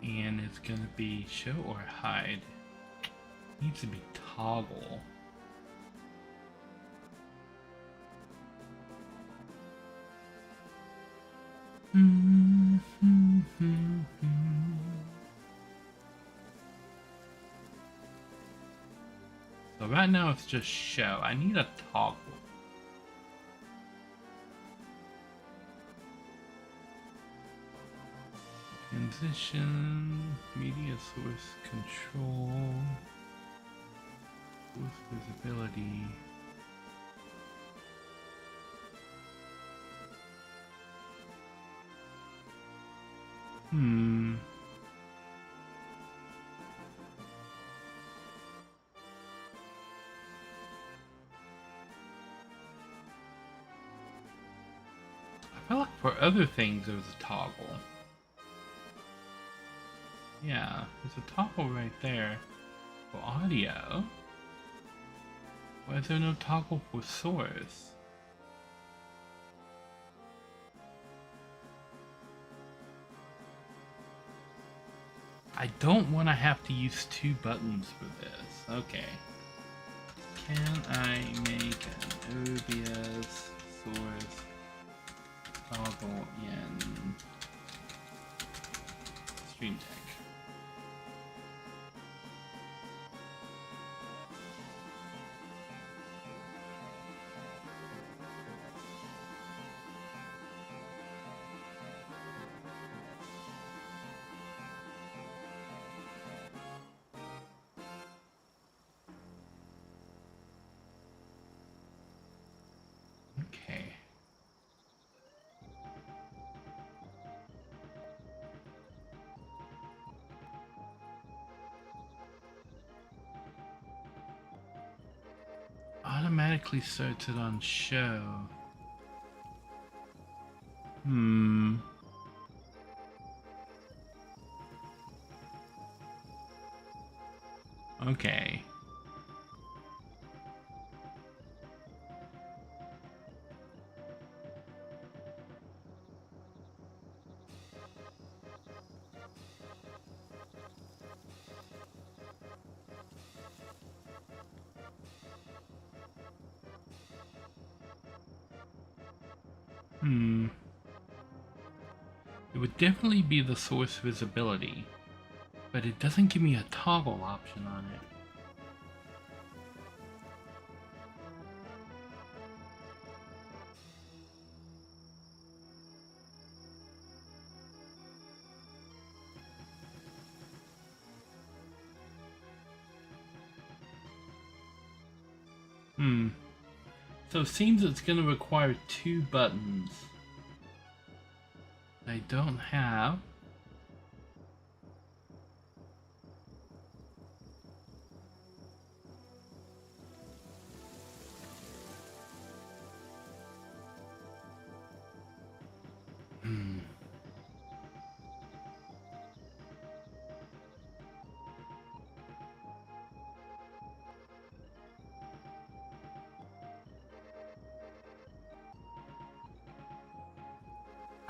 [SPEAKER 1] And it's gonna be show or hide. Needs to be toggle. So right now it's just show. I need a toggle. Transition, media source control, source visibility. felt like for other things there was a toggle. Yeah, there's a toggle right there for audio. Why is there no toggle for source? I don't want to have to use two buttons for this. Okay. Can I make an OBS source toggle in Stream Deck? Okay. Automatically starts it on show. Okay. It would definitely be the source visibility, but it doesn't give me a toggle option on it. So it seems it's going to require two buttons I don't have.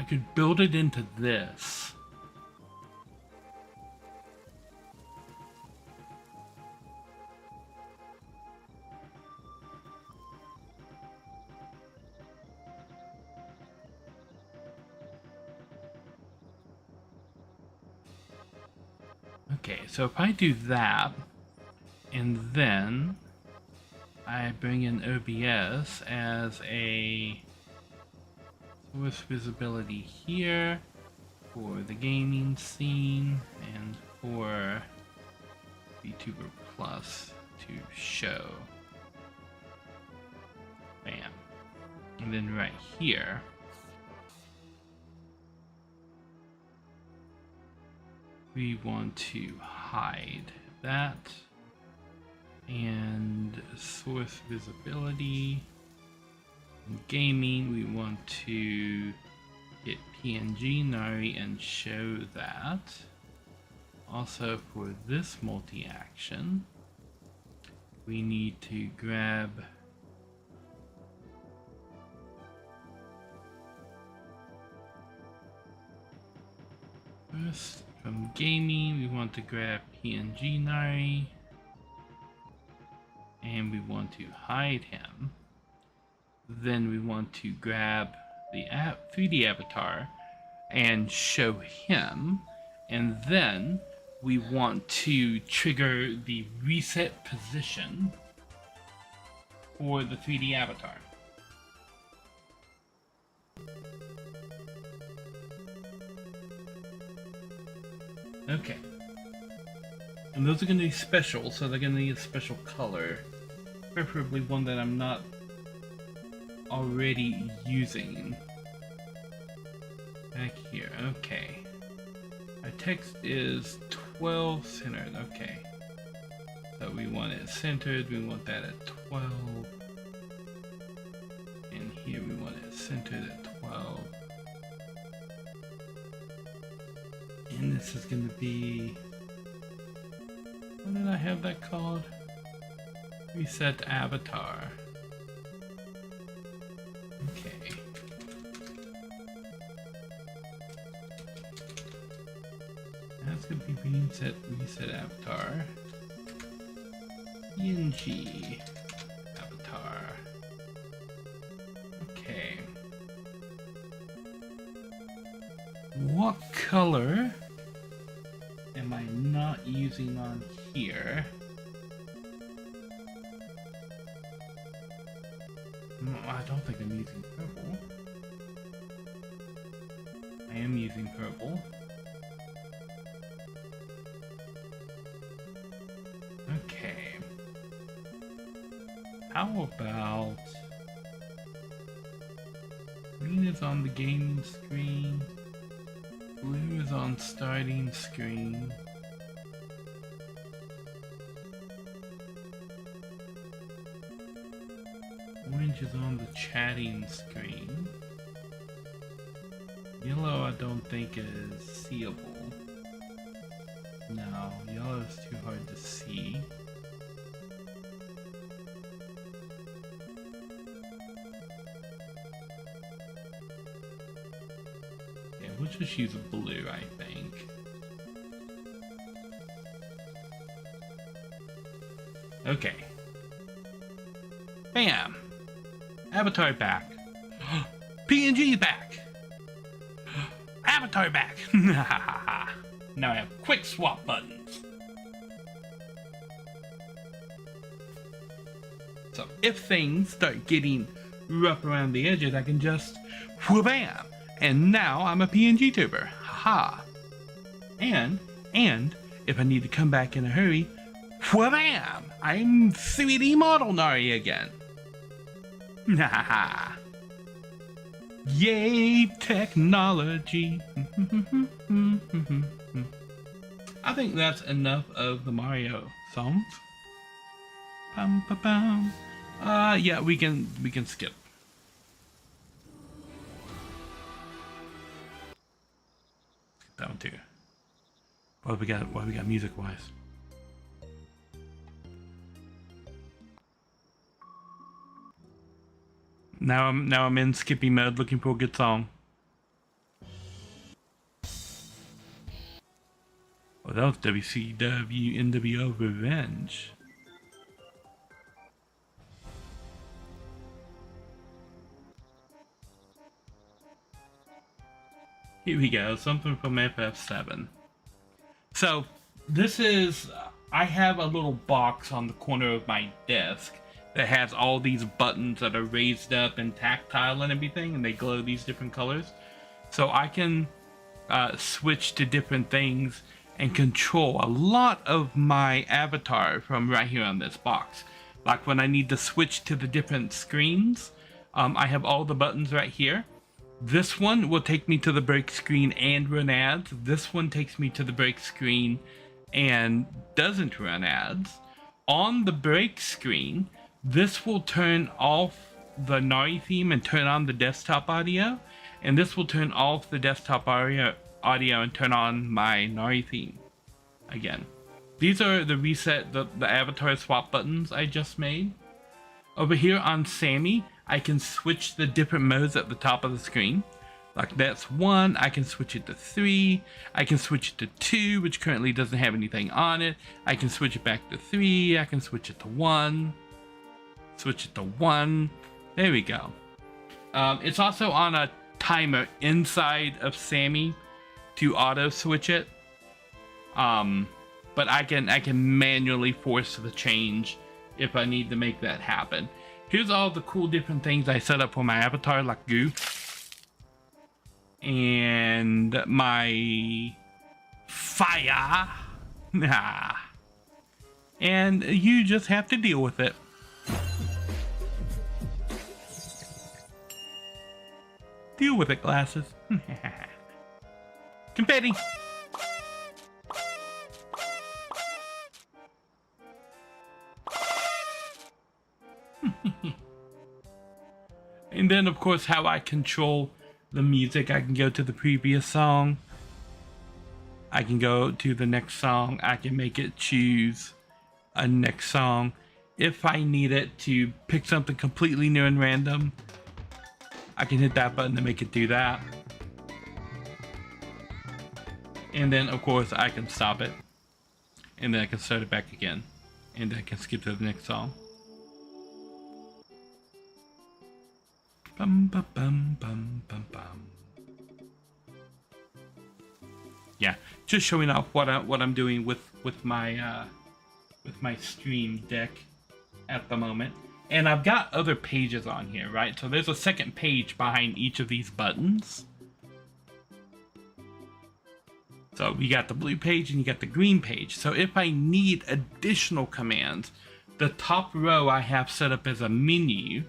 [SPEAKER 1] I could build it into this. Okay, so if I do that, and then I bring in OBS as a source visibility here for the gaming scene and for VTuber Plus to show. Bam. And then right here, we want to hide that, and source visibility. In gaming, we want to hit PNG Nari and show that. Also for this multi-action, we need to grab first from gaming, we want to grab PNG Nari, and we want to hide him. Then we want to grab the 3D avatar and show him, and then we want to trigger the reset position for the 3D avatar. Okay. And those are going to be special, so they're going to need a special color. Preferably one that I'm not already using. Back here, okay. Our text is 12 centered, okay. So we want it centered, we want that at 12. And here we want it centered at 12. this is going to be... What did I have that called? Reset avatar. Okay. That's going to be reset avatar. PNG avatar. Okay. What color am I not using on here? No, I don't think I'm using purple. I am using purple. Okay. How about... Green is on the gaming screen. Blue is on starting screen. Orange is on the chatting screen. Yellow I don't think is seeable. No, yellow is too hard to see. Okay, we'll just use blue, I think. Okay. Bam! Avatar back. PNG back! Avatar back! Now I have quick swap buttons. So if things start getting rough around the edges, I can just wha-bam! And now I'm a PNG tuber. Haha. And if I need to come back in a hurry, wha-bam! I'm 3D model Nari again. Haha. Yay, technology. I think that's enough of the Mario songs. Pum, pum, pum. Yeah, we can skip. That one too. What we got music wise? Now I'm in skippy mode looking for a good song. Oh, that was WCW NWO Revenge. Here we go, something from FF7. So, this is... I have a little box on the corner of my desk that has all these buttons that are raised up and tactile and everything, and they glow these different colors. So I can switch to different things and control a lot of my avatar from right here on this box. Like when I need to switch to the different screens, I have all the buttons right here. This one will take me to the break screen and run ads. This one takes me to the break screen and doesn't run ads. On the break screen, this will turn off the Nari theme and turn on the desktop audio. And this will turn off the desktop audio and turn on my Nari theme again. These are the avatar swap buttons I just made. Over here on Sammy, I can switch the different modes at the top of the screen. Like that's 1, I can switch it to 3, I can switch it to 2, which currently doesn't have anything on it. I can switch it back to 3, I can switch it to 1. Switch it to 1. There we go. It's also on a timer inside of Sammy to auto switch it. But I can manually force the change if I need to make that happen. Here's all the cool different things I set up for my avatar, like goo. And my fire. And you just have to deal with it. Deal with it, glasses. Confetti. And then, of course, how I control the music. I can go to the previous song. I can go to the next song. I can make it choose a next song. If I need it to pick something completely new and random, I can hit that button to make it do that. And then of course I can stop it. And then I can start it back again. And then I can skip to the next song. Bum, ba, bum, bum, bum, bum. Yeah, just showing off what I'm doing with my Stream Deck at the moment. And I've got other pages on here, right? So there's a second page behind each of these buttons. So you got the blue page and you got the green page. So if I need additional commands, the top row I have set up as a menu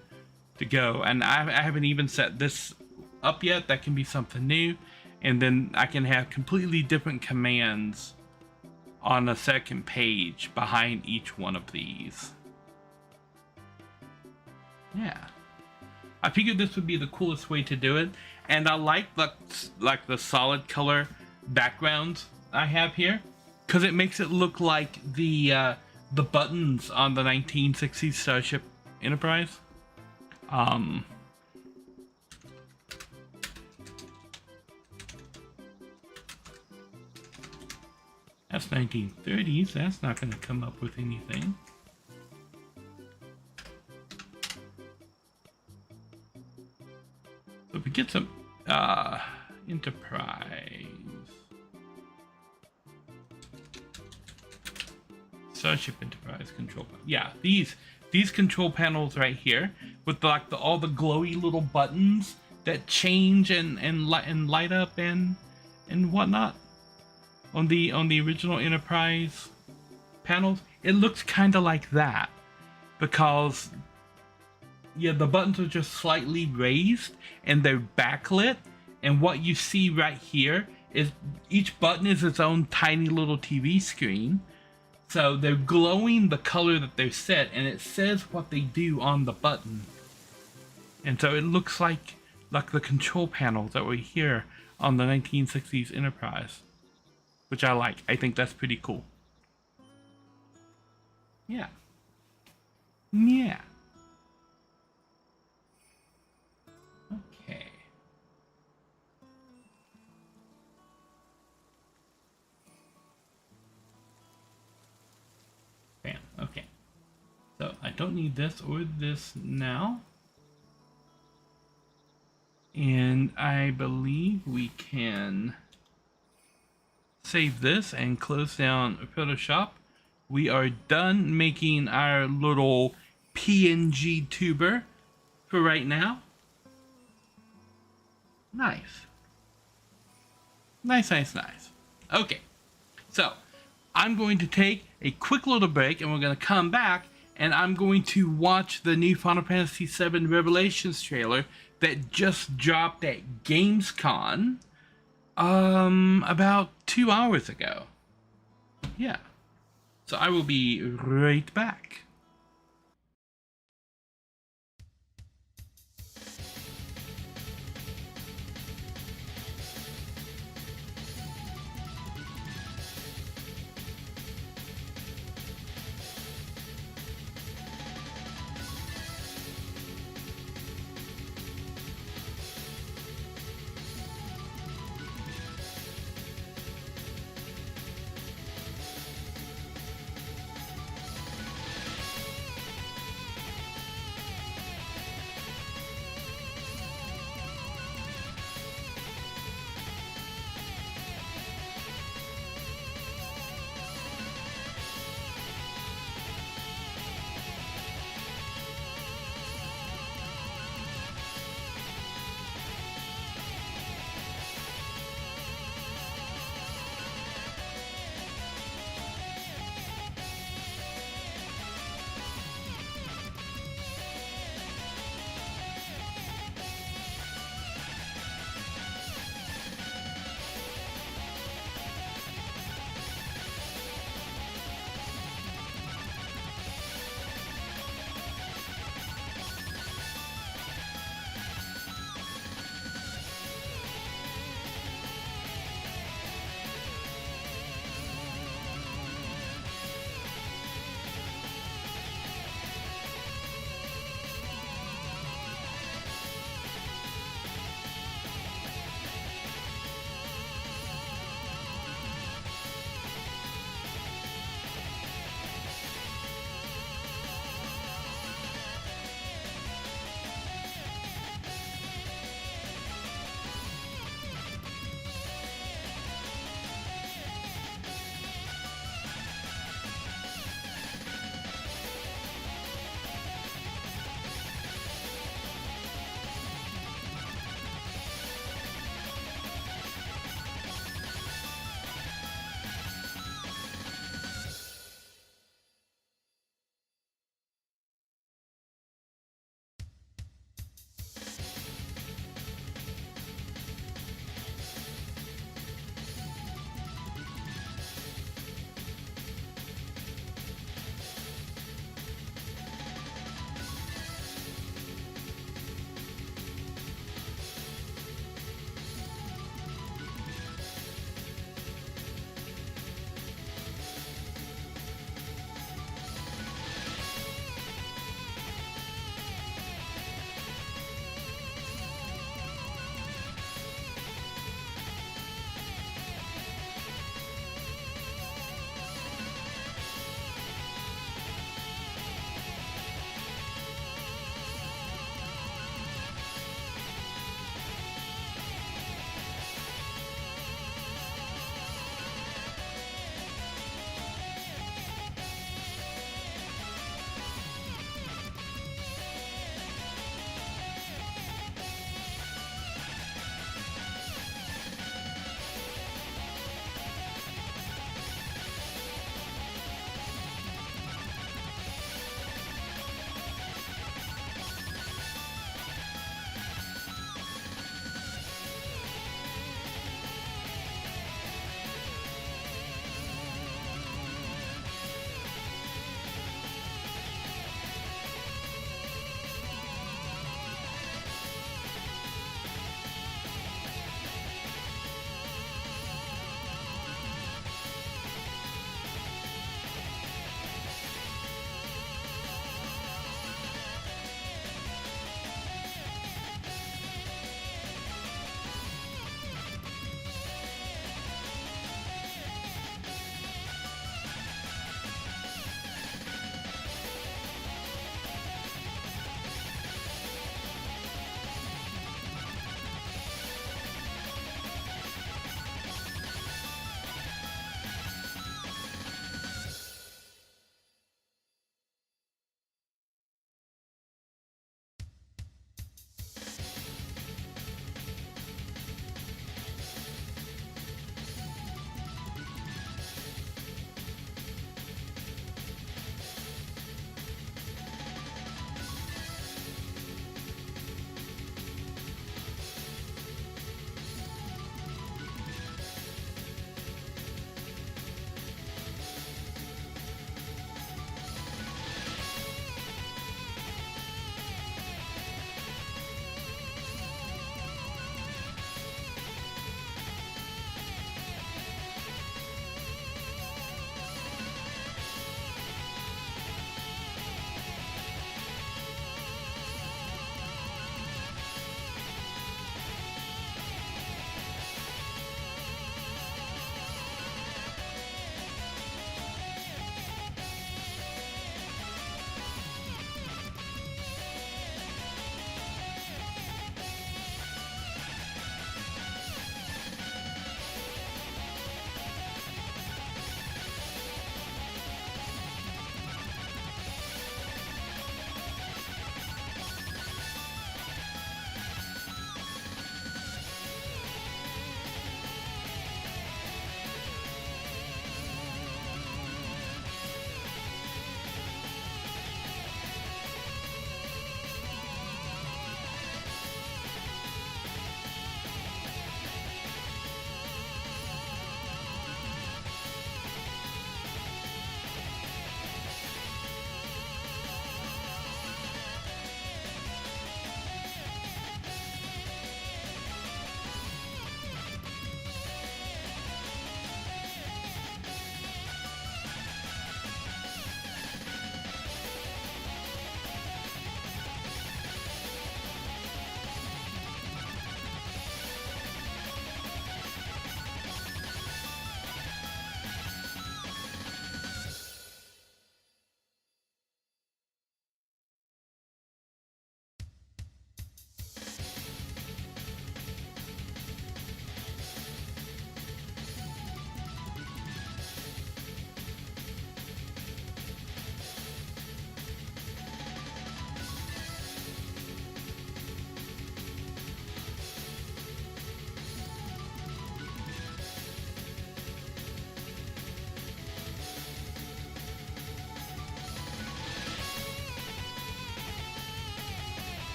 [SPEAKER 1] to go. And I haven't even set this up yet. That can be something new. And then I can have completely different commands on a second page behind each one of these. Yeah. I figured this would be the coolest way to do it. And I like the solid color backgrounds I have here, because it makes it look like the buttons on the 1960s Starship Enterprise. That's 1930s. That's not going to come up with anything. So if we get some Enterprise, Starship Enterprise control panel. Yeah, these control panels right here with all the glowy little buttons that change and light up and whatnot. On the original Enterprise panels, it looks kind of like that, because yeah, the buttons are just slightly raised and they're backlit, and what you see right here is each button is its own tiny little TV screen, so they're glowing the color that they're set, and it says what they do on the button, and so it looks like the control panels that were here on the 1960s Enterprise. Which I like. I think that's pretty cool. Yeah. Yeah. Okay. Bam. Okay. So I don't need this or this now. And I believe we can save this and close down Photoshop. We are done making our little PNG tuber for right now. Nice. Nice, nice, nice. Okay, so I'm going to take a quick little break and we're going to come back and I'm going to watch the new Final Fantasy VII Revelations trailer that just dropped at Gamescom about 2 hours ago. Yeah. So I will be right back.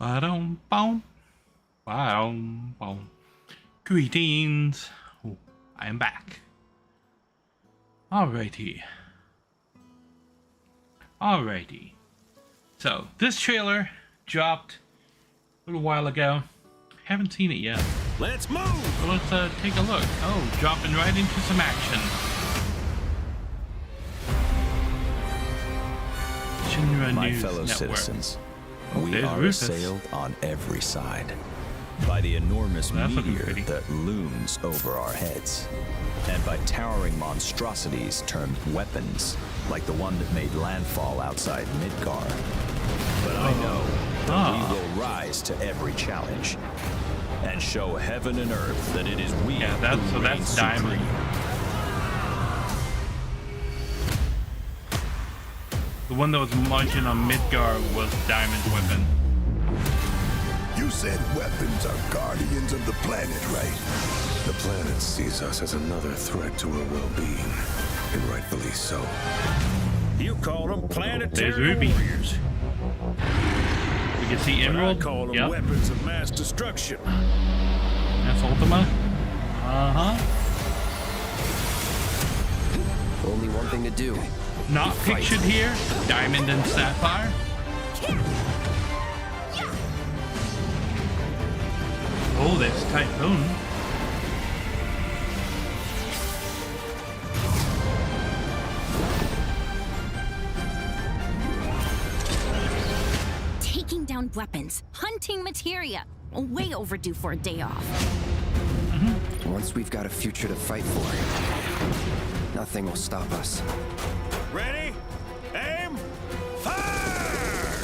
[SPEAKER 1] Ba-dum, bum. Ba-dum, bum. Greetings. Oh, I am back. Alrighty. So, this trailer dropped a little while ago. Haven't seen it yet.
[SPEAKER 2] Let's move!
[SPEAKER 1] So let's take a look. Oh, dropping right into some action. Shinra
[SPEAKER 2] My
[SPEAKER 1] News
[SPEAKER 2] fellow
[SPEAKER 1] Network.
[SPEAKER 2] citizens,
[SPEAKER 1] Oh,
[SPEAKER 2] we
[SPEAKER 1] there's
[SPEAKER 2] are
[SPEAKER 1] Rufus.
[SPEAKER 2] assailed on every side by the enormous
[SPEAKER 1] Well, that's looking
[SPEAKER 2] meteor
[SPEAKER 1] pretty.
[SPEAKER 2] that looms over our heads, and by towering monstrosities termed weapons, like the one that made landfall outside Midgar. But I know that we will rise to every challenge and show heaven and earth that it is we
[SPEAKER 1] Yeah,
[SPEAKER 2] who reign
[SPEAKER 1] that's Diamond.
[SPEAKER 2] supreme.
[SPEAKER 1] The one that was marching on Midgar was Diamond's weapon.
[SPEAKER 3] You said weapons are guardians of the planet, right?
[SPEAKER 4] The planet sees us as another threat to her well-being, and rightfully so.
[SPEAKER 5] You call them
[SPEAKER 1] There's
[SPEAKER 5] planetary
[SPEAKER 1] Ruby.
[SPEAKER 5] warriors.
[SPEAKER 1] We can see
[SPEAKER 5] But I
[SPEAKER 1] Emerald.
[SPEAKER 5] call them
[SPEAKER 1] Yep.
[SPEAKER 5] weapons of mass destruction.
[SPEAKER 1] That's Ultima. Uh-huh.
[SPEAKER 6] Only one thing to do.
[SPEAKER 1] Not pictured here. Diamond and Sapphire. Oh, there's Typhoon.
[SPEAKER 7] Taking down weapons, hunting materia. Way overdue for a day off.
[SPEAKER 6] Once we've got a future to fight for, nothing will stop us.
[SPEAKER 5] Ready? Aim! Fire!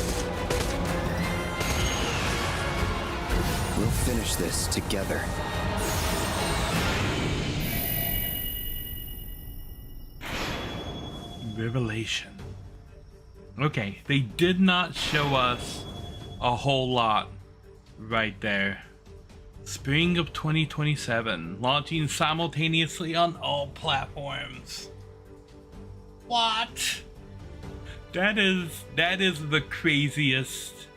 [SPEAKER 6] We'll finish this together.
[SPEAKER 1] Revelation. Okay, they did not show us a whole lot right there. Spring of 2027, launching simultaneously on all platforms. What? That is the craziest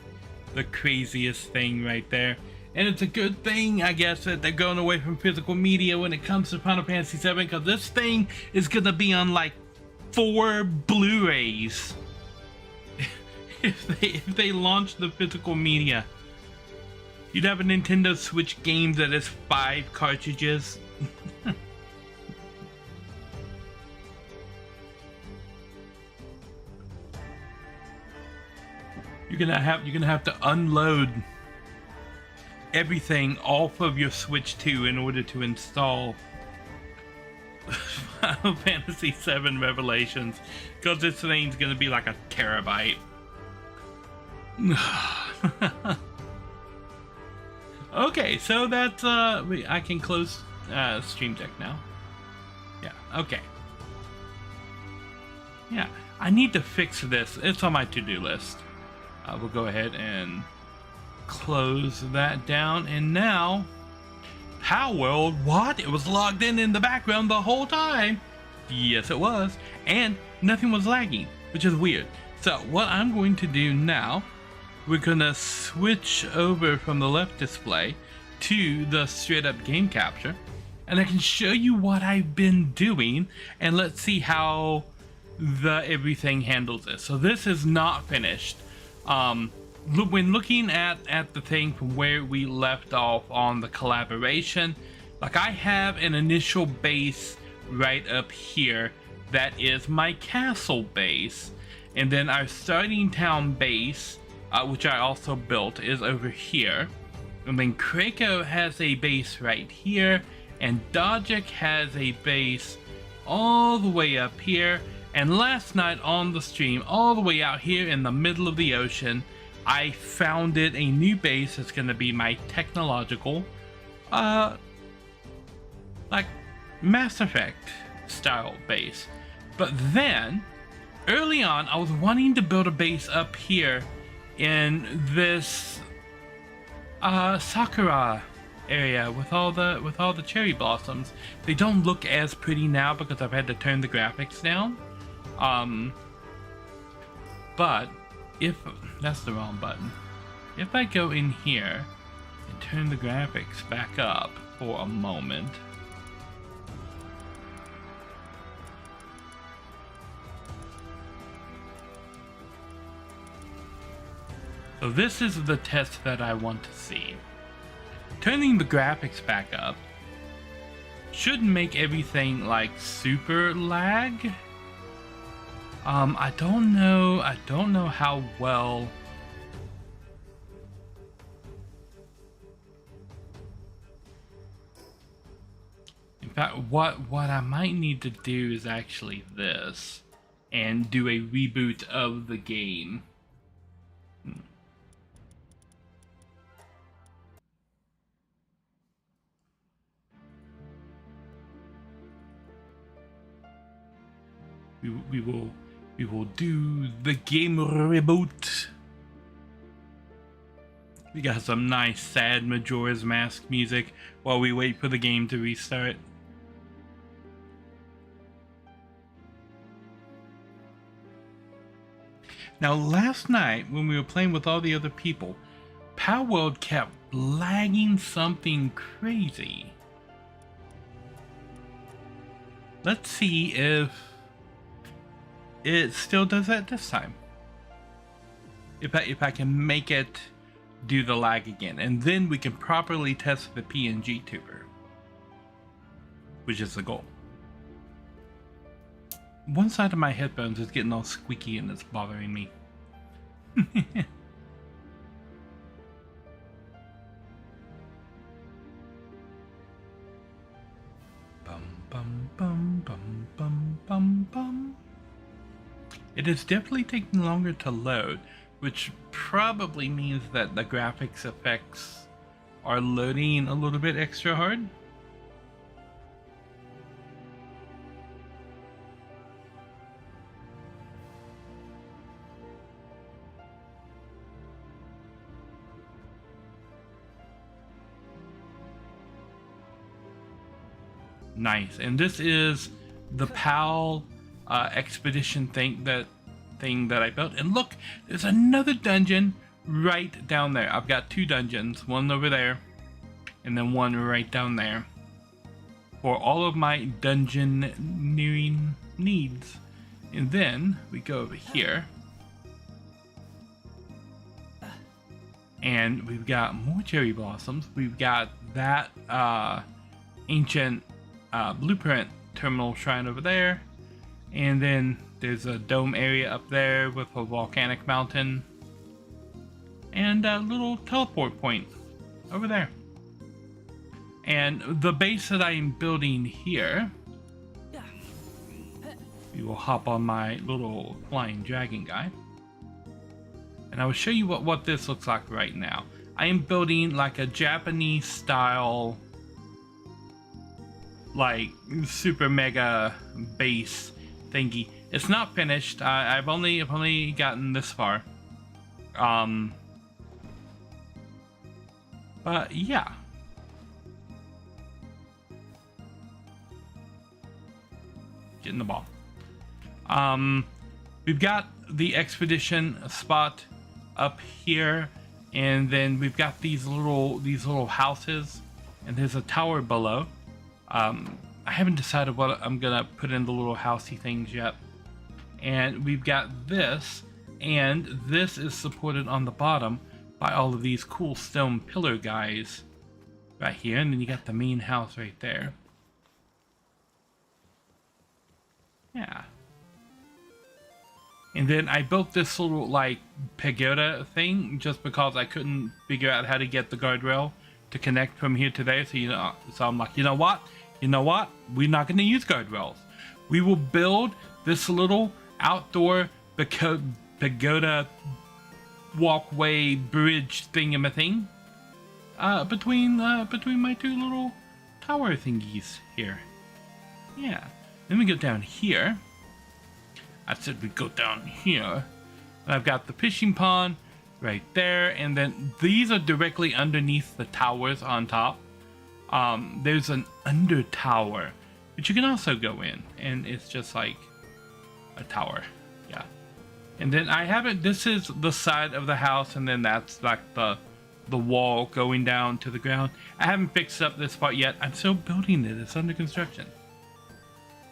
[SPEAKER 1] thing right there. And it's a good thing, I guess, that they're going away from physical media when it comes to Final Fantasy VII, because this thing is gonna be on like 4 Blu-rays if they launch the physical media. You'd have a Nintendo Switch game that is 5 cartridges. You're gonna have to unload everything off of your Switch 2 in order to install Final Fantasy VII Revelations, because this thing's gonna be like a terabyte. Okay, so that's I can close Stream Deck now. Yeah, okay. Yeah, I need to fix this. It's on my to-do list. We'll go ahead and close that down, and now Palworld, what? It was logged in the background the whole time. Yes, it was, and nothing was lagging, which is weird. So what I'm going to do now, we're gonna switch over from the left display to the straight up game capture, and I can show you what I've been doing, and let's see how everything handles this. So this is not finished. When looking at the thing from where we left off on the collaboration, like I have an initial base right up here that is my castle base, and then our starting town base, which I also built, is over here, and then Krako has a base right here, and Dodgic has a base all the way up here, and last night on the stream, all the way out here in the middle of the ocean, I founded a new base that's going to be my technological, like Mass Effect style base. But then, early on, I was wanting to build a base up here in this Sakura area with all the cherry blossoms. They don't look as pretty now because I've had to turn the graphics down. But if that's the wrong button. if I go in here and turn the graphics back up for a moment. So this is the test that I want to see. Turning the graphics back up shouldn't make everything like super lag. I don't know how well. In fact, what I might need to do is actually this and do a reboot of the game. We will do the game reboot. We got some nice sad Majora's Mask music while we wait for the game to restart. Now last night when we were playing with all the other people, Palworld kept lagging something crazy. Let's see if it still does that this time. If I can make it do the lag again, and then we can properly test the PNG tuber, which is the goal. One side of my headphones is getting all squeaky and it's bothering me. Bum bum bum bum bum bum bum. It is definitely taking longer to load, which probably means that the graphics effects are loading a little bit extra hard. Nice, and this is the PAL expedition thing that I built. And look, there's another dungeon right down there. I've got two dungeons, one over there and then one right down there for all of my dungeon nearing needs. And then we go over here and we've got more cherry blossoms. We've got that ancient blueprint terminal shrine over there, and then there's a dome area up there with a volcanic mountain and a little teleport point over there. And the base that I am building here, we will hop on my little flying dragon guy and I will show you what this looks like right now. I am building like a Japanese style, like super mega base thingy. It's not finished. I've only gotten this far. But yeah. Get in the ball. We've got the expedition spot up here, and then we've got these little houses, and there's a tower below. I haven't decided what I'm gonna put in the little housey things yet. And we've got this, and this is supported on the bottom by all of these cool stone pillar guys right here, and then you got the main house right there. Yeah. And then I built this little like pagoda thing just because I couldn't figure out how to get the guardrail to connect from here to there. So I'm like, you know what? We're not going to use guardrails. We will build this little outdoor pagoda walkway bridge thingamathing between my two little tower thingies here. Yeah. Then we go down here. I said we go down here. And I've got the fishing pond right there, and then these are directly underneath the towers on top. There's an under tower, but you can also go in, and it's just like a tower. Yeah. And then I haven't, this is the side of the house, and then that's like the wall going down to the ground. I haven't fixed up this part yet. I'm still building it. It's under construction.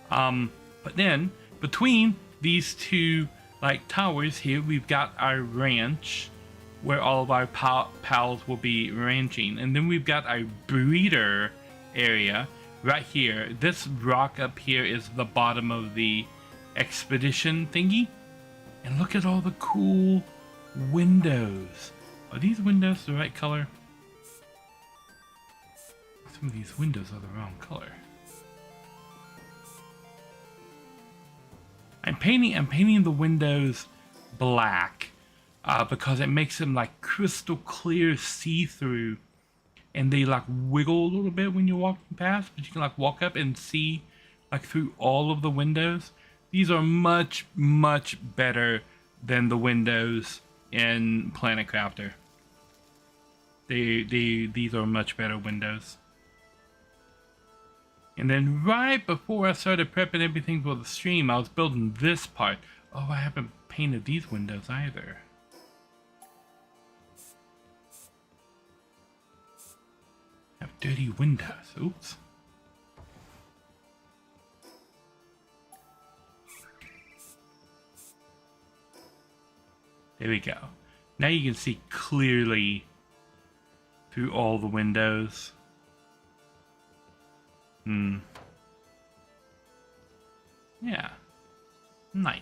[SPEAKER 1] But then between these two like towers here, we've got our ranch where all of our pals will be ranching. And then we've got our breeder area right here. This rock up here is the bottom of the expedition thingy. And look at all the cool windows. Are these windows the right color? Some of these windows are the wrong color. I'm painting the windows black because it makes them like crystal clear see-through, and they like wiggle a little bit when you're walking past, but you can like walk up and see like through all of the windows. These are much better than the windows in Planet Crafter. These are much better windows. And then right before I started prepping everything for the stream, I was building this part. Oh, I haven't painted these windows either. I have dirty windows. Oops. There we go. Now you can see clearly through all the windows. Yeah. Nice.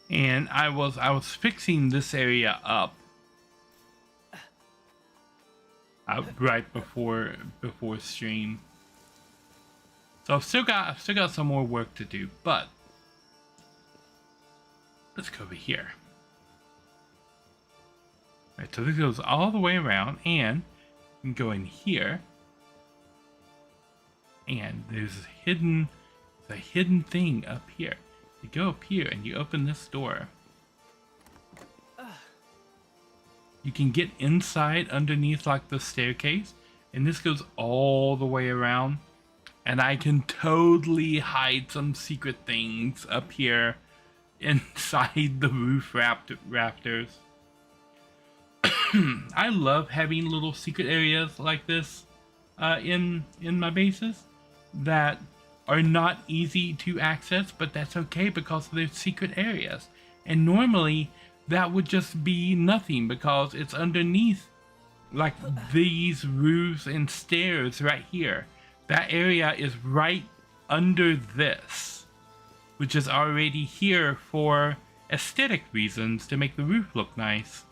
[SPEAKER 1] And I was fixing this area up right before stream. So I've still got some more work to do, but let's go over here. Alright, so this goes all the way around, and you can go in here, and there's a hidden thing up here. You go up here and you open this door. You can get inside underneath like the staircase, and this goes all the way around, and I can totally hide some secret things up here inside the roof rafters. I love having little secret areas like this in my bases that are not easy to access, but that's okay because they're secret areas. And normally that would just be nothing because it's underneath like these roofs and stairs right here. That area is right under this, which is already here for aesthetic reasons to make the roof look nice.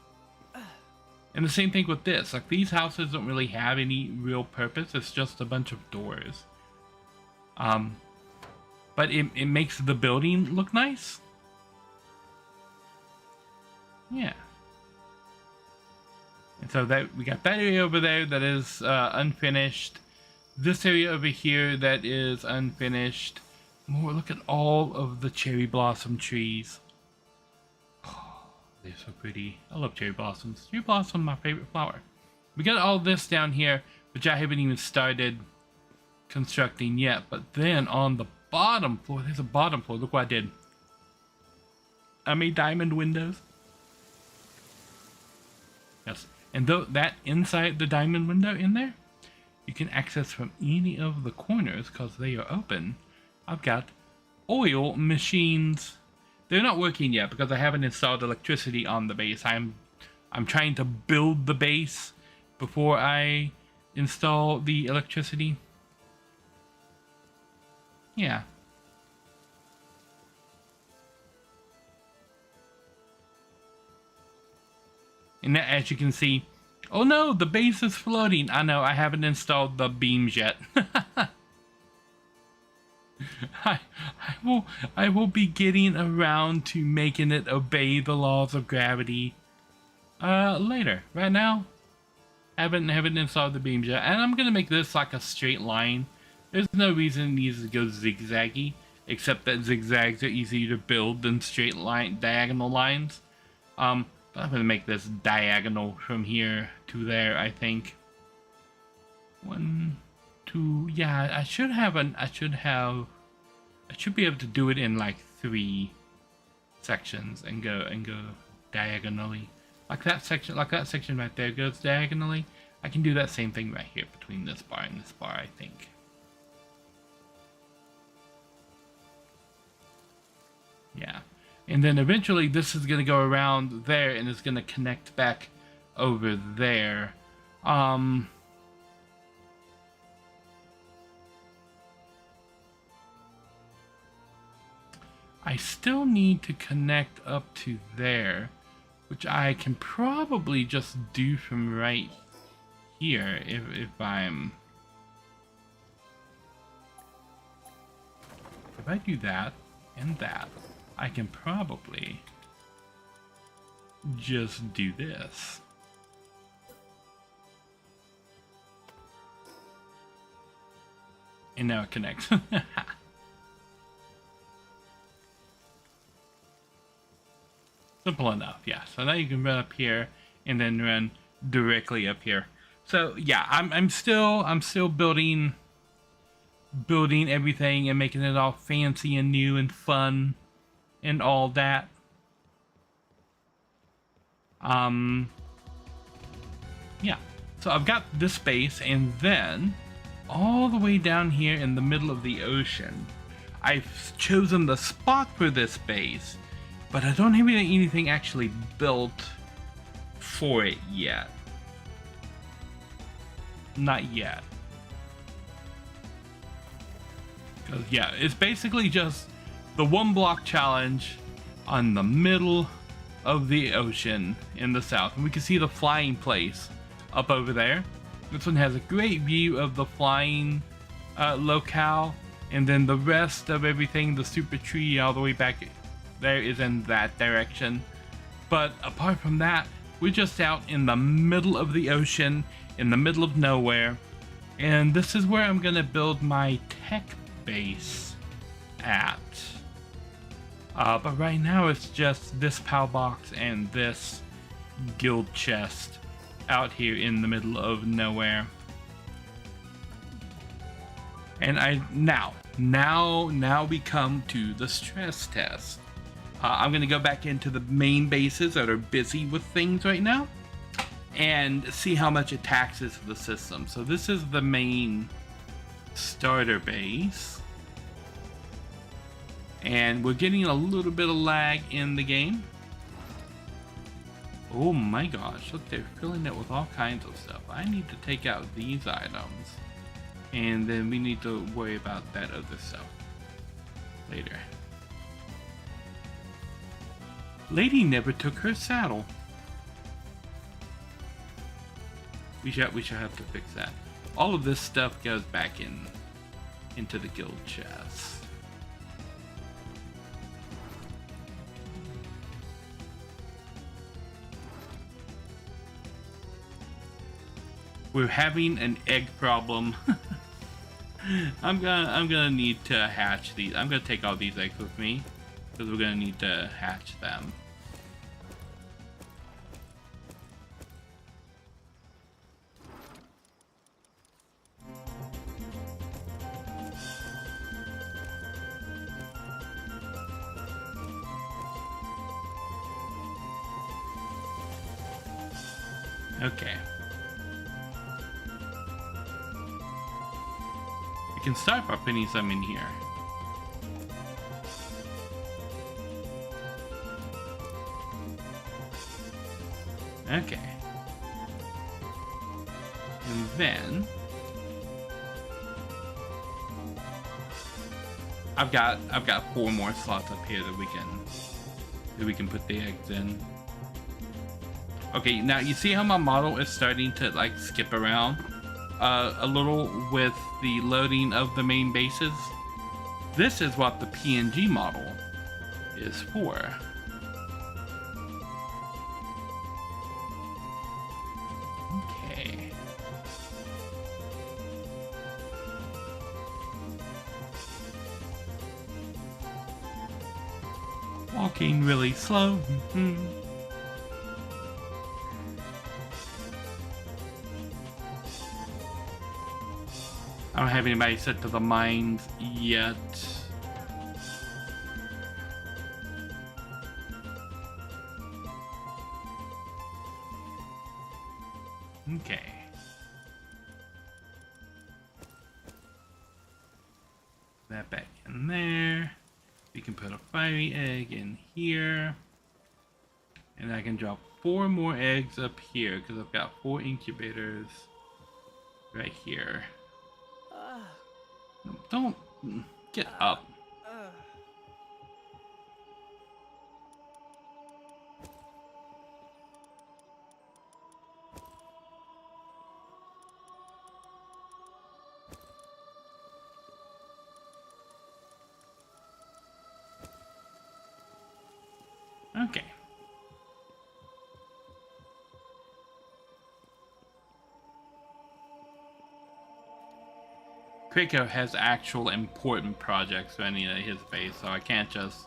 [SPEAKER 1] And the same thing with this. Like, these houses don't really have any real purpose. It's just a bunch of doors. But it makes the building look nice. Yeah. And so that we got that area over there that is unfinished. This area over here that is unfinished. More, look at all of the cherry blossom trees. They're so pretty. I love cherry blossoms. Cherry blossom, my favorite flower. We got all this down here, which I haven't even started constructing yet. But then on the bottom floor, there's a bottom floor. Look what I did. I made diamond windows. Yes, and though that inside the diamond window in there, you can access from any of the corners because they are open. I've got oil machines. They're not working yet because I haven't installed electricity on the base. I'm trying to build the base before I install the electricity. Yeah. And as you can see, oh no, the base is floating. I know, I haven't installed the beams yet. I will be getting around to making it obey the laws of gravity later. Right now, haven't installed the beams yet, and I'm gonna make this like a straight line. There's no reason it needs to go zigzaggy, except that zigzags are easier to build than straight line diagonal lines. But I'm gonna make this diagonal from here to there. I think 1, 2. Yeah, I should have I should be able to do it in like 3 sections and go diagonally. Like that section right there goes diagonally. I can do that same thing right here between this bar and this bar, I think. Yeah. And then eventually this is going to go around there and it's going to connect back over there. I still need to connect up to there, which I can probably just do from right here if I do that and that, I can probably just do this. And now it connects. Simple enough, yeah. So now you can run up here and then run directly up here. So yeah, I'm still building everything and making it all fancy and new and fun and all that. Yeah. So I've got this base, and then all the way down here in the middle of the ocean, I've chosen the spot for this base, but I don't have anything actually built for it yet. Not yet. Because yeah, it's basically just the 1 block challenge on the middle of the ocean in the south. And we can see the flying place up over there. This one has a great view of the flying locale. And then the rest of everything, the super tree all the way back there, is in that direction. But apart from that, we're just out in the middle of the ocean, in the middle of nowhere. And this is where I'm going to build my tech base at. But right now it's just this POW box and this guild chest out here in the middle of nowhere. And now we come to the stress test. I'm going to go back into the main bases that are busy with things right now and see how much it taxes the system. So this is the main starter base. And we're getting a little bit of lag in the game. Oh my gosh, look, they're filling it with all kinds of stuff. I need to take out these items. And then we need to worry about that other stuff later. Lady never took her saddle. We should have to fix that. All of this stuff goes back into the guild chest. We're having an egg problem. I'm gonna need to hatch these. I'm gonna take all these eggs with me because we're gonna need to hatch them. Okay. We can start by putting some in here. Okay. And then I've got 4 more slots up here that we can put the eggs in. Okay, now you see how my model is starting to like skip around a little with the loading of the main bases? This is what the PNG model is for. Okay. Walking really slow. I don't have anybody set to the mines yet. Okay. That back in there. We can put a fiery egg in here. And I can drop 4 more eggs up here because I've got 4 incubators right here. No, don't get up. Okay. Krakow has actual important projects running at his base, so I can't just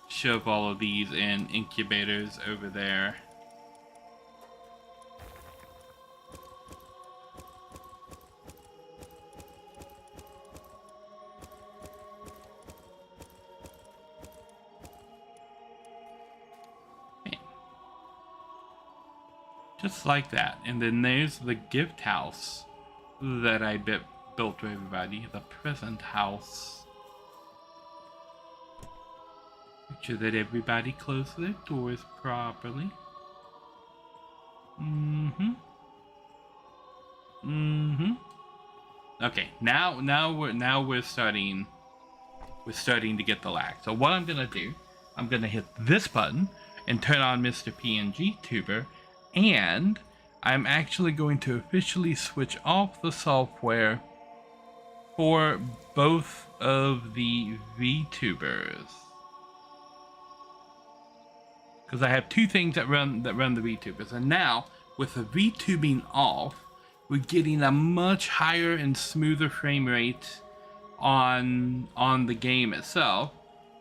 [SPEAKER 1] shove all of these in incubators over there. Just like that. And then there's the gift house that I built for everybody. The present house. Make sure that everybody closes their doors properly. Okay, now we're starting to get the lag. So what I'm gonna do, I'm gonna hit this button and turn on Mr. PNG Tuber. And I'm actually going to officially switch off the software for both of the VTubers. Because I have 2 things that run the VTubers. And now, with the VTubing off, we're getting a much higher and smoother frame rate on the game itself,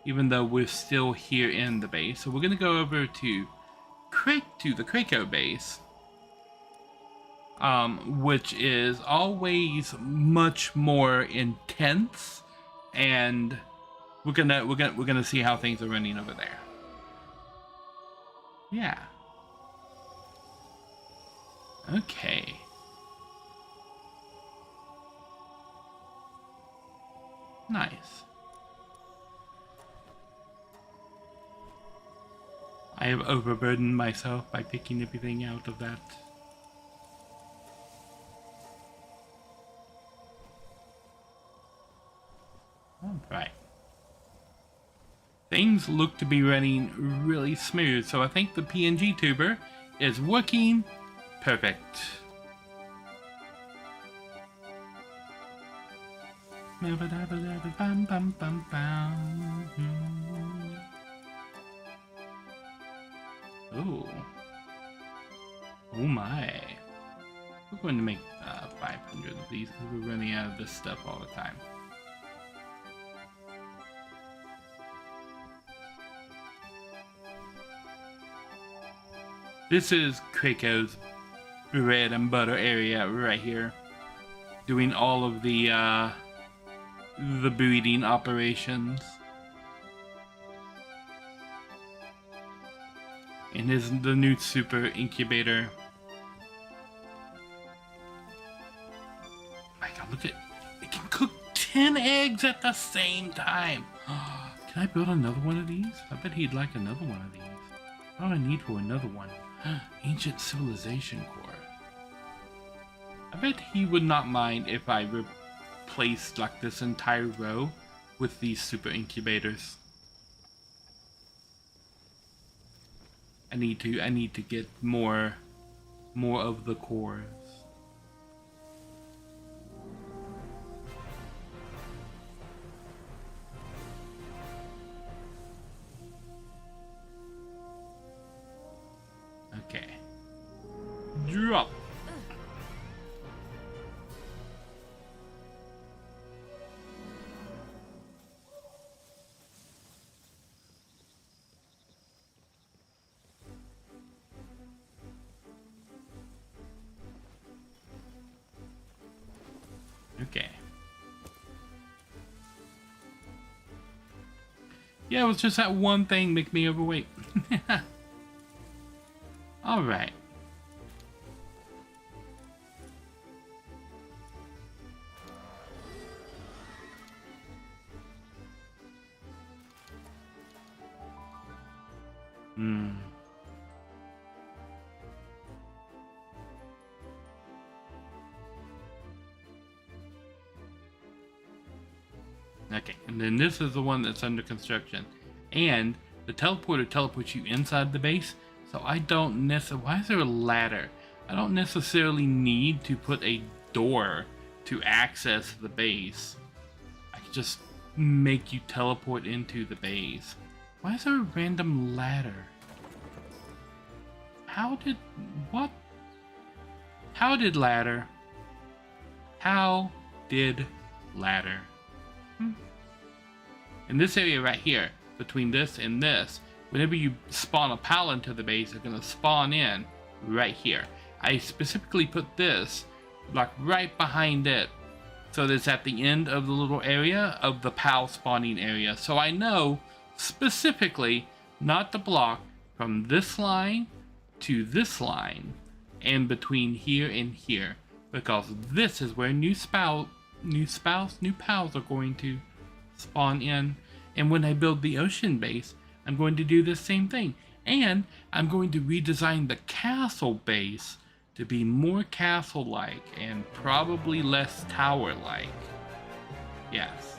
[SPEAKER 1] even though we're still here in the base. So we're going to go over to the Krakow base, which is always much more intense, and we're gonna see how things are running over there. Yeah. Okay. Nice. I have overburdened myself by picking everything out of that. Alright. Things look to be running really smooth, so I think the PNG tuber is working perfect. Oh. Oh my. We're going to make 500 of these because we're running out of this stuff all the time. This is Krakow's bread and butter area right here. Doing all of the breeding operations. And the new super incubator. Oh my god, look at it can cook 10 eggs at the same time. Can I build another one of these? I bet he'd like another one of these. What do I need for another one? Ancient civilization core. I bet he would not mind if I replaced like this entire row with these super incubators. I need to get more of the cores. Okay. Drop. Okay. Yeah, it was just that one thing make me overweight. Alright. Okay, and then this is the one that's under construction. And the teleporter teleports you inside the base, so I don't necessarily... Why is there a ladder? I don't necessarily need to put a door to access the base. I can just make you teleport into the base. Why is there a random ladder? How did... What? How did ladder? How did ladder? In this area right here, between this and this, whenever you spawn a pal into the base, they're going to spawn in right here. I specifically put this like right behind it, so that it's at the end of the little area of the pal spawning area. So I know specifically not to block from this line to this line and between here and here, because this is where new pals are going to spawn in. And when I build the ocean base, I'm going to do the same thing. And I'm going to redesign the castle base to be more castle-like and probably less tower-like. Yes.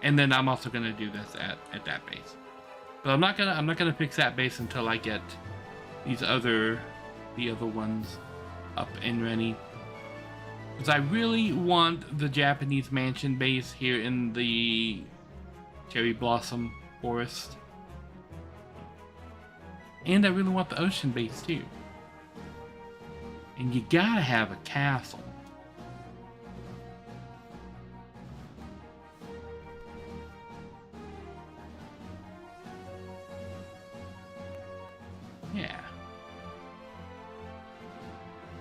[SPEAKER 1] And then I'm also going to do this at that base. But I'm not gonna fix that base until I get the other ones up and ready. Because I really want the Japanese mansion base here in the Cherry Blossom Forest. And I really want the ocean base too. And you gotta have a castle. Yeah.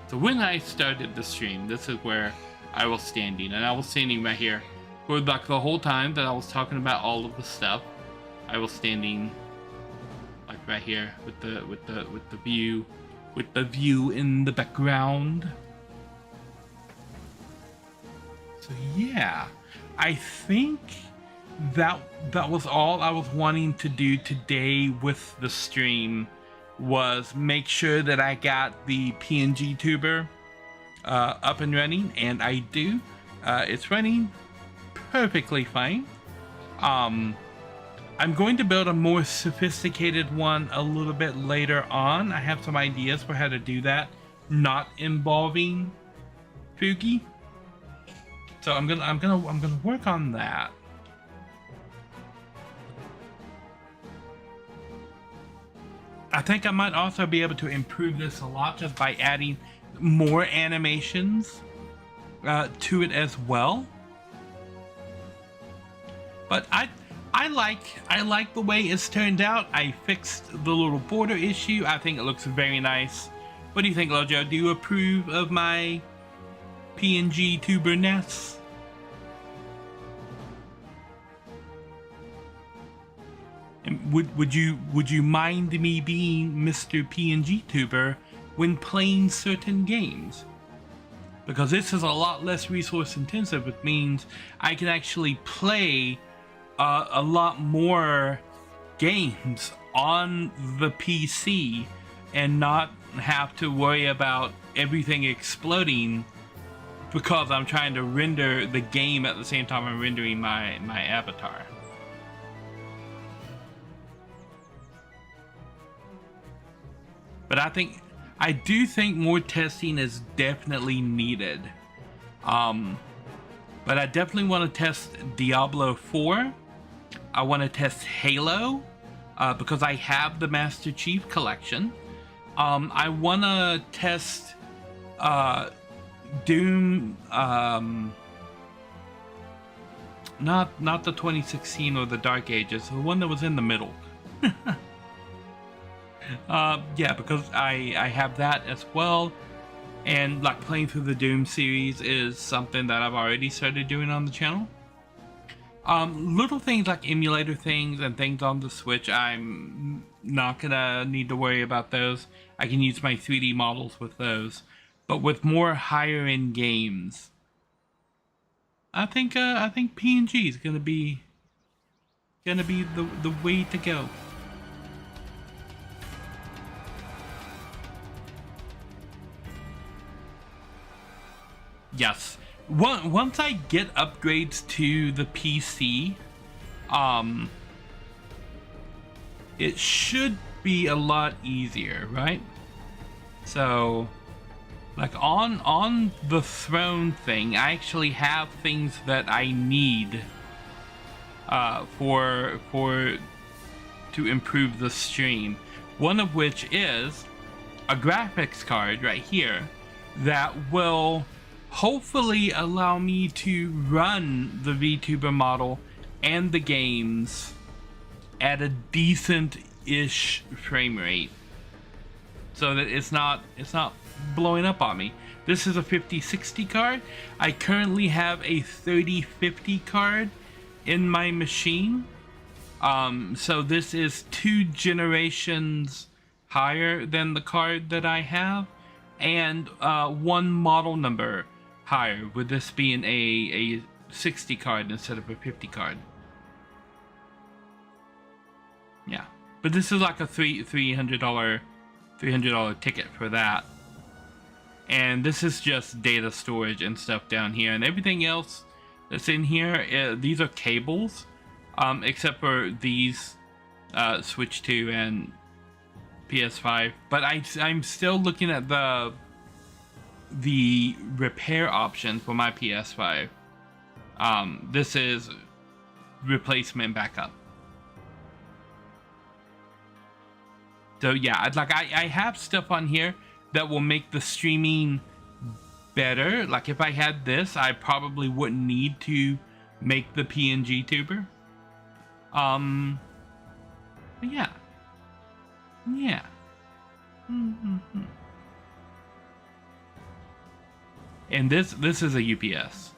[SPEAKER 1] So when I started the stream, this is where I was standing, and I was standing right here for like the whole time that I was talking about all of the stuff. I was standing like right here with the view in the background. So yeah, I think that was all I was wanting to do today with the stream, was make sure that I got the PNG tuber up and running, and I do. It's running perfectly fine. I'm going to build a more sophisticated one a little bit later on. I have some ideas for how to do that, not involving Fugi. So I'm gonna work on that. I think I might also be able to improve this a lot just by adding more animations to it as well. But I like the way it's turned out. I fixed the little border issue. I think it looks very nice. What do you think, Lojo? Do you approve of my PNG tuber-ness? And would you mind me being Mr. PNG tuber when playing certain games? Because this is a lot less resource intensive, which means I can actually play a lot more games on the PC and not have to worry about everything exploding because I'm trying to render the game at the same time I'm rendering my avatar. But I do think more testing is definitely needed. But I definitely want to test Diablo 4. I want to test Halo because I have the Master Chief Collection. I want to test Doom, not the 2016 or the Dark Ages, the one that was in the middle. Yeah, because I have that as well. And like playing through the Doom series is something that I've already started doing on the channel. Little things like emulator things and things on the Switch, I'm not gonna need to worry about those. I can use my 3D models with those. But with more higher end games, I think PNG is gonna be the way to go. Yes. Once I get upgrades to the PC, it should be a lot easier, right? So, like on the throne thing, I actually have things that I need to improve the stream. One of which is a graphics card right here that will hopefully allow me to run the VTuber model and the games at a decent-ish frame rate, so that it's not blowing up on me. This is a 5060 card. I currently have a 3050 card in my machine. So this is 2 generations higher than the card that I have, and 1 model number higher, with this being a 60 card instead of a 50 card. Yeah, but this is like a $300 ticket for that. And this is just data storage and stuff down here, and everything else that's in here, these are cables, except for these Switch 2 and PS5. But I'm still looking at the repair option for my PS5. This is replacement backup. So yeah, I have stuff on here that will make the streaming better. Like if I had this, I probably wouldn't need to make the PNG tuber. But yeah. Yeah. And this is a UPS.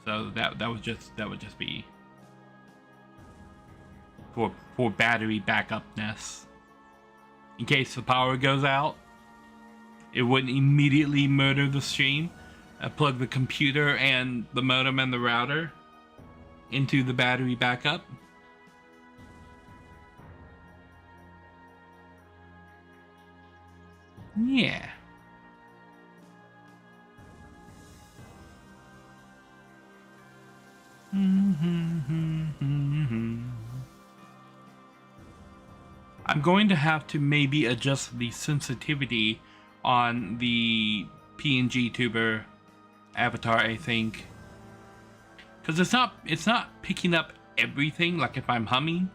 [SPEAKER 1] So that would just be for battery backupness. In case the power goes out, it wouldn't immediately murder the stream. I plug the computer and the modem and the router into the battery backup. Yeah. I'm going to have to maybe adjust the sensitivity on the PNG tuber avatar, I think, because it's not picking up everything. Like if I'm humming,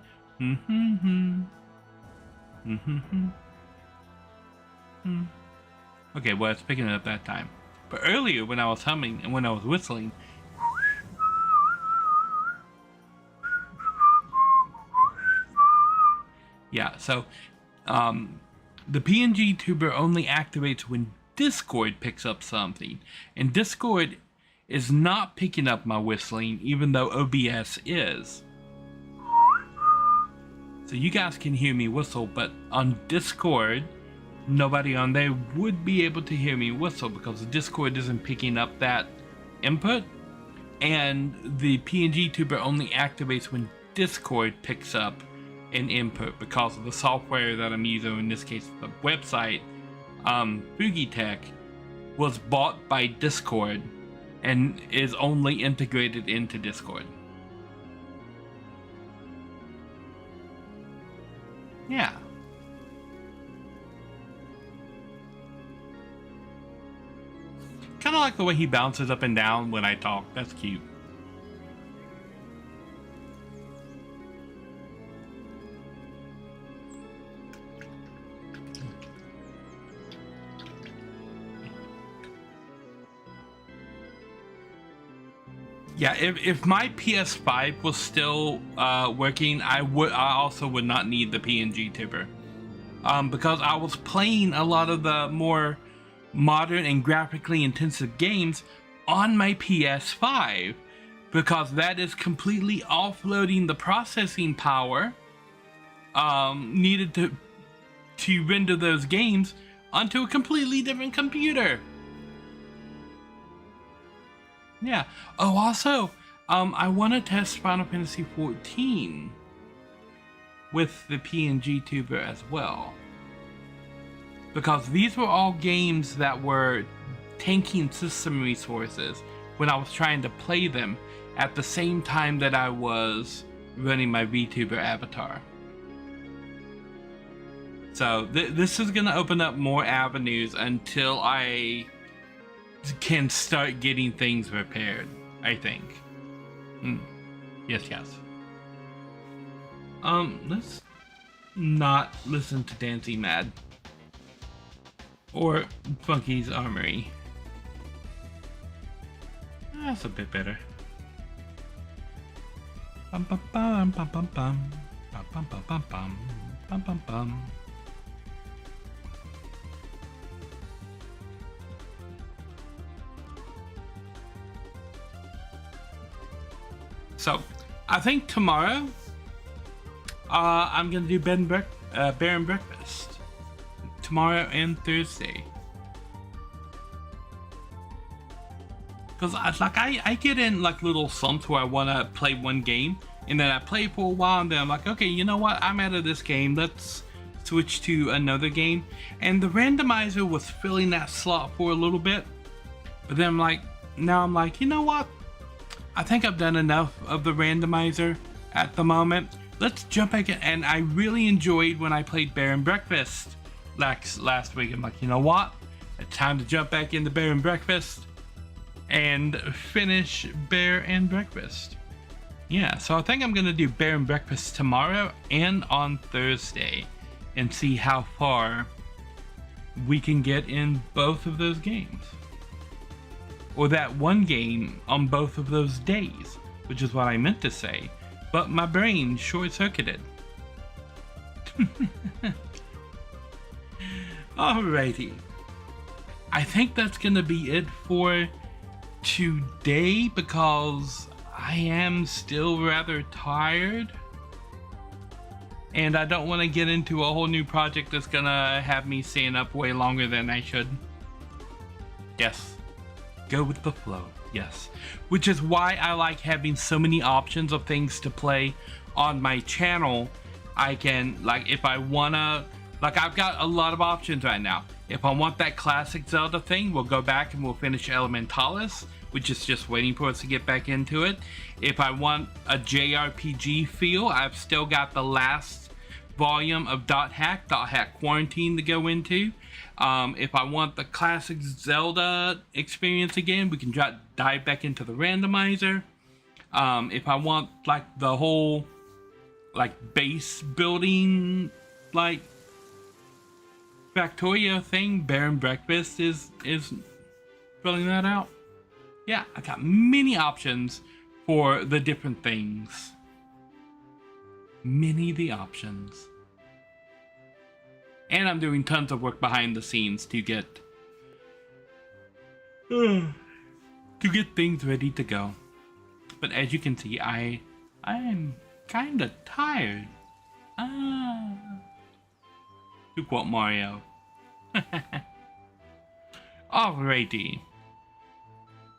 [SPEAKER 1] okay, well, it's picking it up that time. But earlier when I was humming and when I was whistling, yeah, so the PNG tuber only activates when Discord picks up something, and Discord is not picking up my whistling, even though OBS is. So you guys can hear me whistle, but on Discord, nobody on there would be able to hear me whistle because Discord isn't picking up that input, and the PNG tuber only activates when Discord picks up an input because of the software that I'm using. In this case, the website, Boogie Tech, was bought by Discord and is only integrated into Discord. Yeah. Kind of like the way he bounces up and down when I talk. That's cute. Yeah, if my PS5 was still working, I also would not need the PNG tuber, because I was playing a lot of the more modern and graphically intensive games on my PS5, because that is completely offloading the processing power needed to render those games onto a completely different computer. Yeah. Oh, also, I want to test Final Fantasy 14 with the PNG tuber as well. because these were all games that were tanking system resources when I was trying to play them at the same time that I was running my VTuber avatar. So this is gonna open up more avenues until I can start getting things repaired, I think. Yes. Let's not listen to Dancing Mad or Funky's Armory. That's a bit better. Bum bum bum bum bum bum bum bum bum bum bum bum bum. So, I think tomorrow, I'm gonna do bear and breakfast. Tomorrow and Thursday. Because I get in like little slumps where I want to play one game, and then I play for a while, and then I'm like, okay, you know what? I'm out of this game. Let's switch to another game. And the randomizer was filling that slot for a little bit, but then now I'm like, you know what? I think I've done enough of the randomizer at the moment. Let's jump back in. And I really enjoyed when I played Bear and Breakfast last week. I'm like, you know what? It's time to jump back into Bear and Breakfast and finish Bear and Breakfast. Yeah, so I think I'm gonna do Bear and Breakfast tomorrow and on Thursday and see how far we can get in both of those games. Or that one game on both of those days, which is what I meant to say, but my brain short-circuited. Alrighty. I think that's gonna be it for today because I am still rather tired. And I don't want to get into a whole new project that's gonna have me staying up way longer than I should. Yes. Go with the flow, yes. Which is why I like having so many options of things to play on my channel. I can, if I wanna, I've got a lot of options right now. If I want that classic Zelda thing, we'll go back and we'll finish Elementalis, which is just waiting for us to get back into it. If I want a JRPG feel, I've still got the last volume of Dot Hack Quarantine to go into. If I want the classic Zelda experience again, we can dive back into the randomizer. If I want the whole base building Factorio thing, Bear and Breakfast is filling that out. Yeah, I got many options for the different things. The options. And I'm doing tons of work behind the scenes to get things ready to go. But as you can see, I am kind of tired. To quote Mario. Alrighty.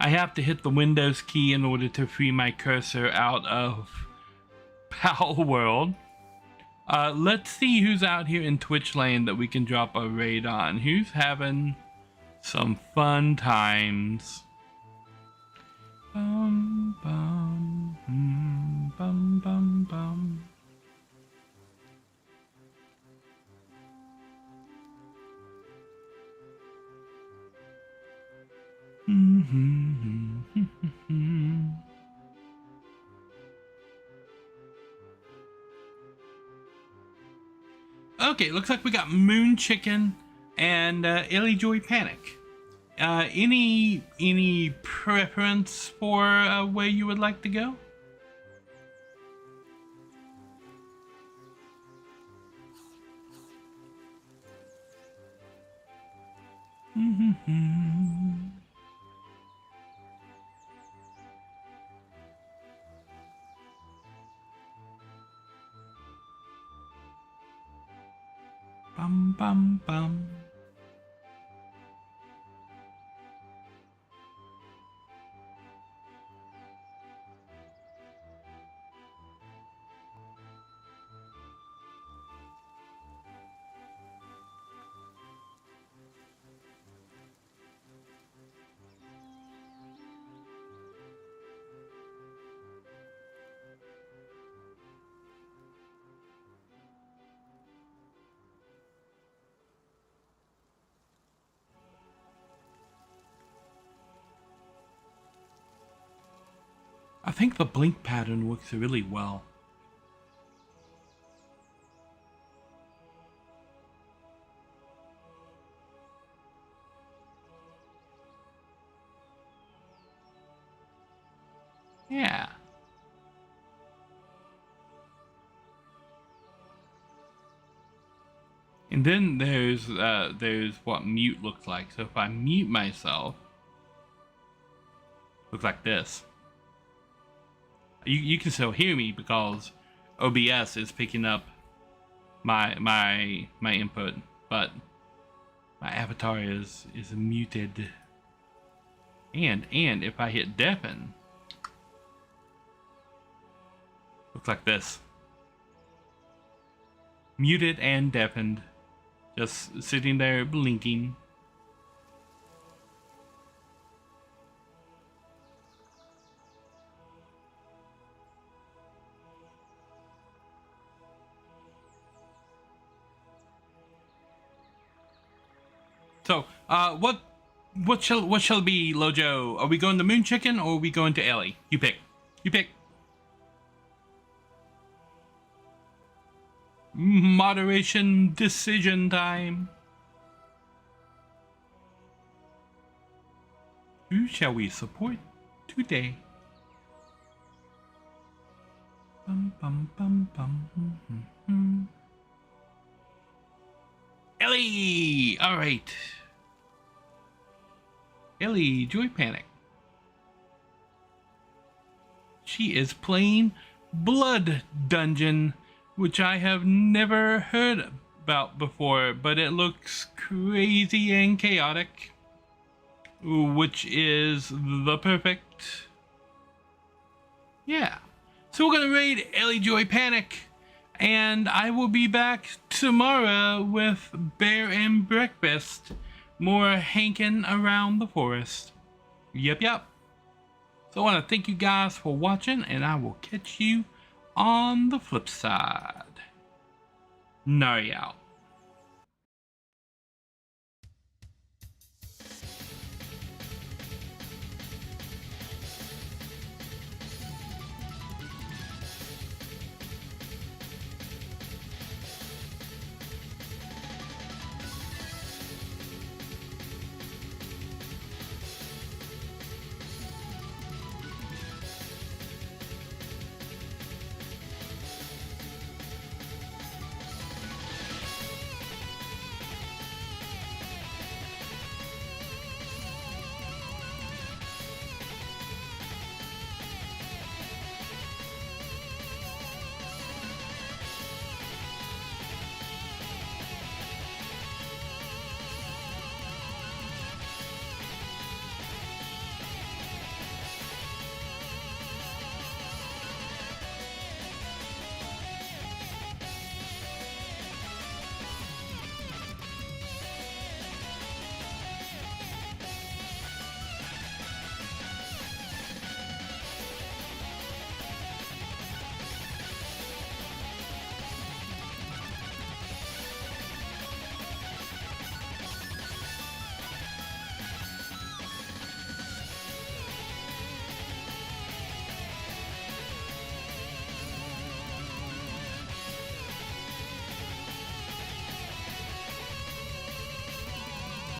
[SPEAKER 1] I have to hit the Windows key in order to free my cursor out of Palworld. Let's see who's out here in Twitch land that we can drop a raid on. Who's having some fun times? Bum, bum, bum, bum, bum. Okay, looks like we got Moon Chicken and Illy Joy Panic. Any preference for where you would like to go? Bum bum bum. I think the blink pattern works really well. Yeah. And then there's what mute looks like. So if I mute myself, looks like this. You can still hear me because OBS is picking up my input, but my avatar is muted. And if I hit deafen, looks like this. Muted and deafened. Just sitting there blinking. So, what shall be, Lojo? Are we going to Moon Chicken or are we going to Ellie? You pick. You pick. Moderation decision time. Who shall we support today? Bum, bum, bum, bum. Ellie! Alright. Ellie, Joy Panic. She is playing Blood Dungeon, which I have never heard about before, but it looks crazy and chaotic, which is the perfect. Yeah. So we're gonna raid Ellie Joy Panic, and I will be back tomorrow with Bear and Breakfast, more hanking around the forest. Yep. So I want to thank you guys for watching, and I will catch you on the flip side. Nari out.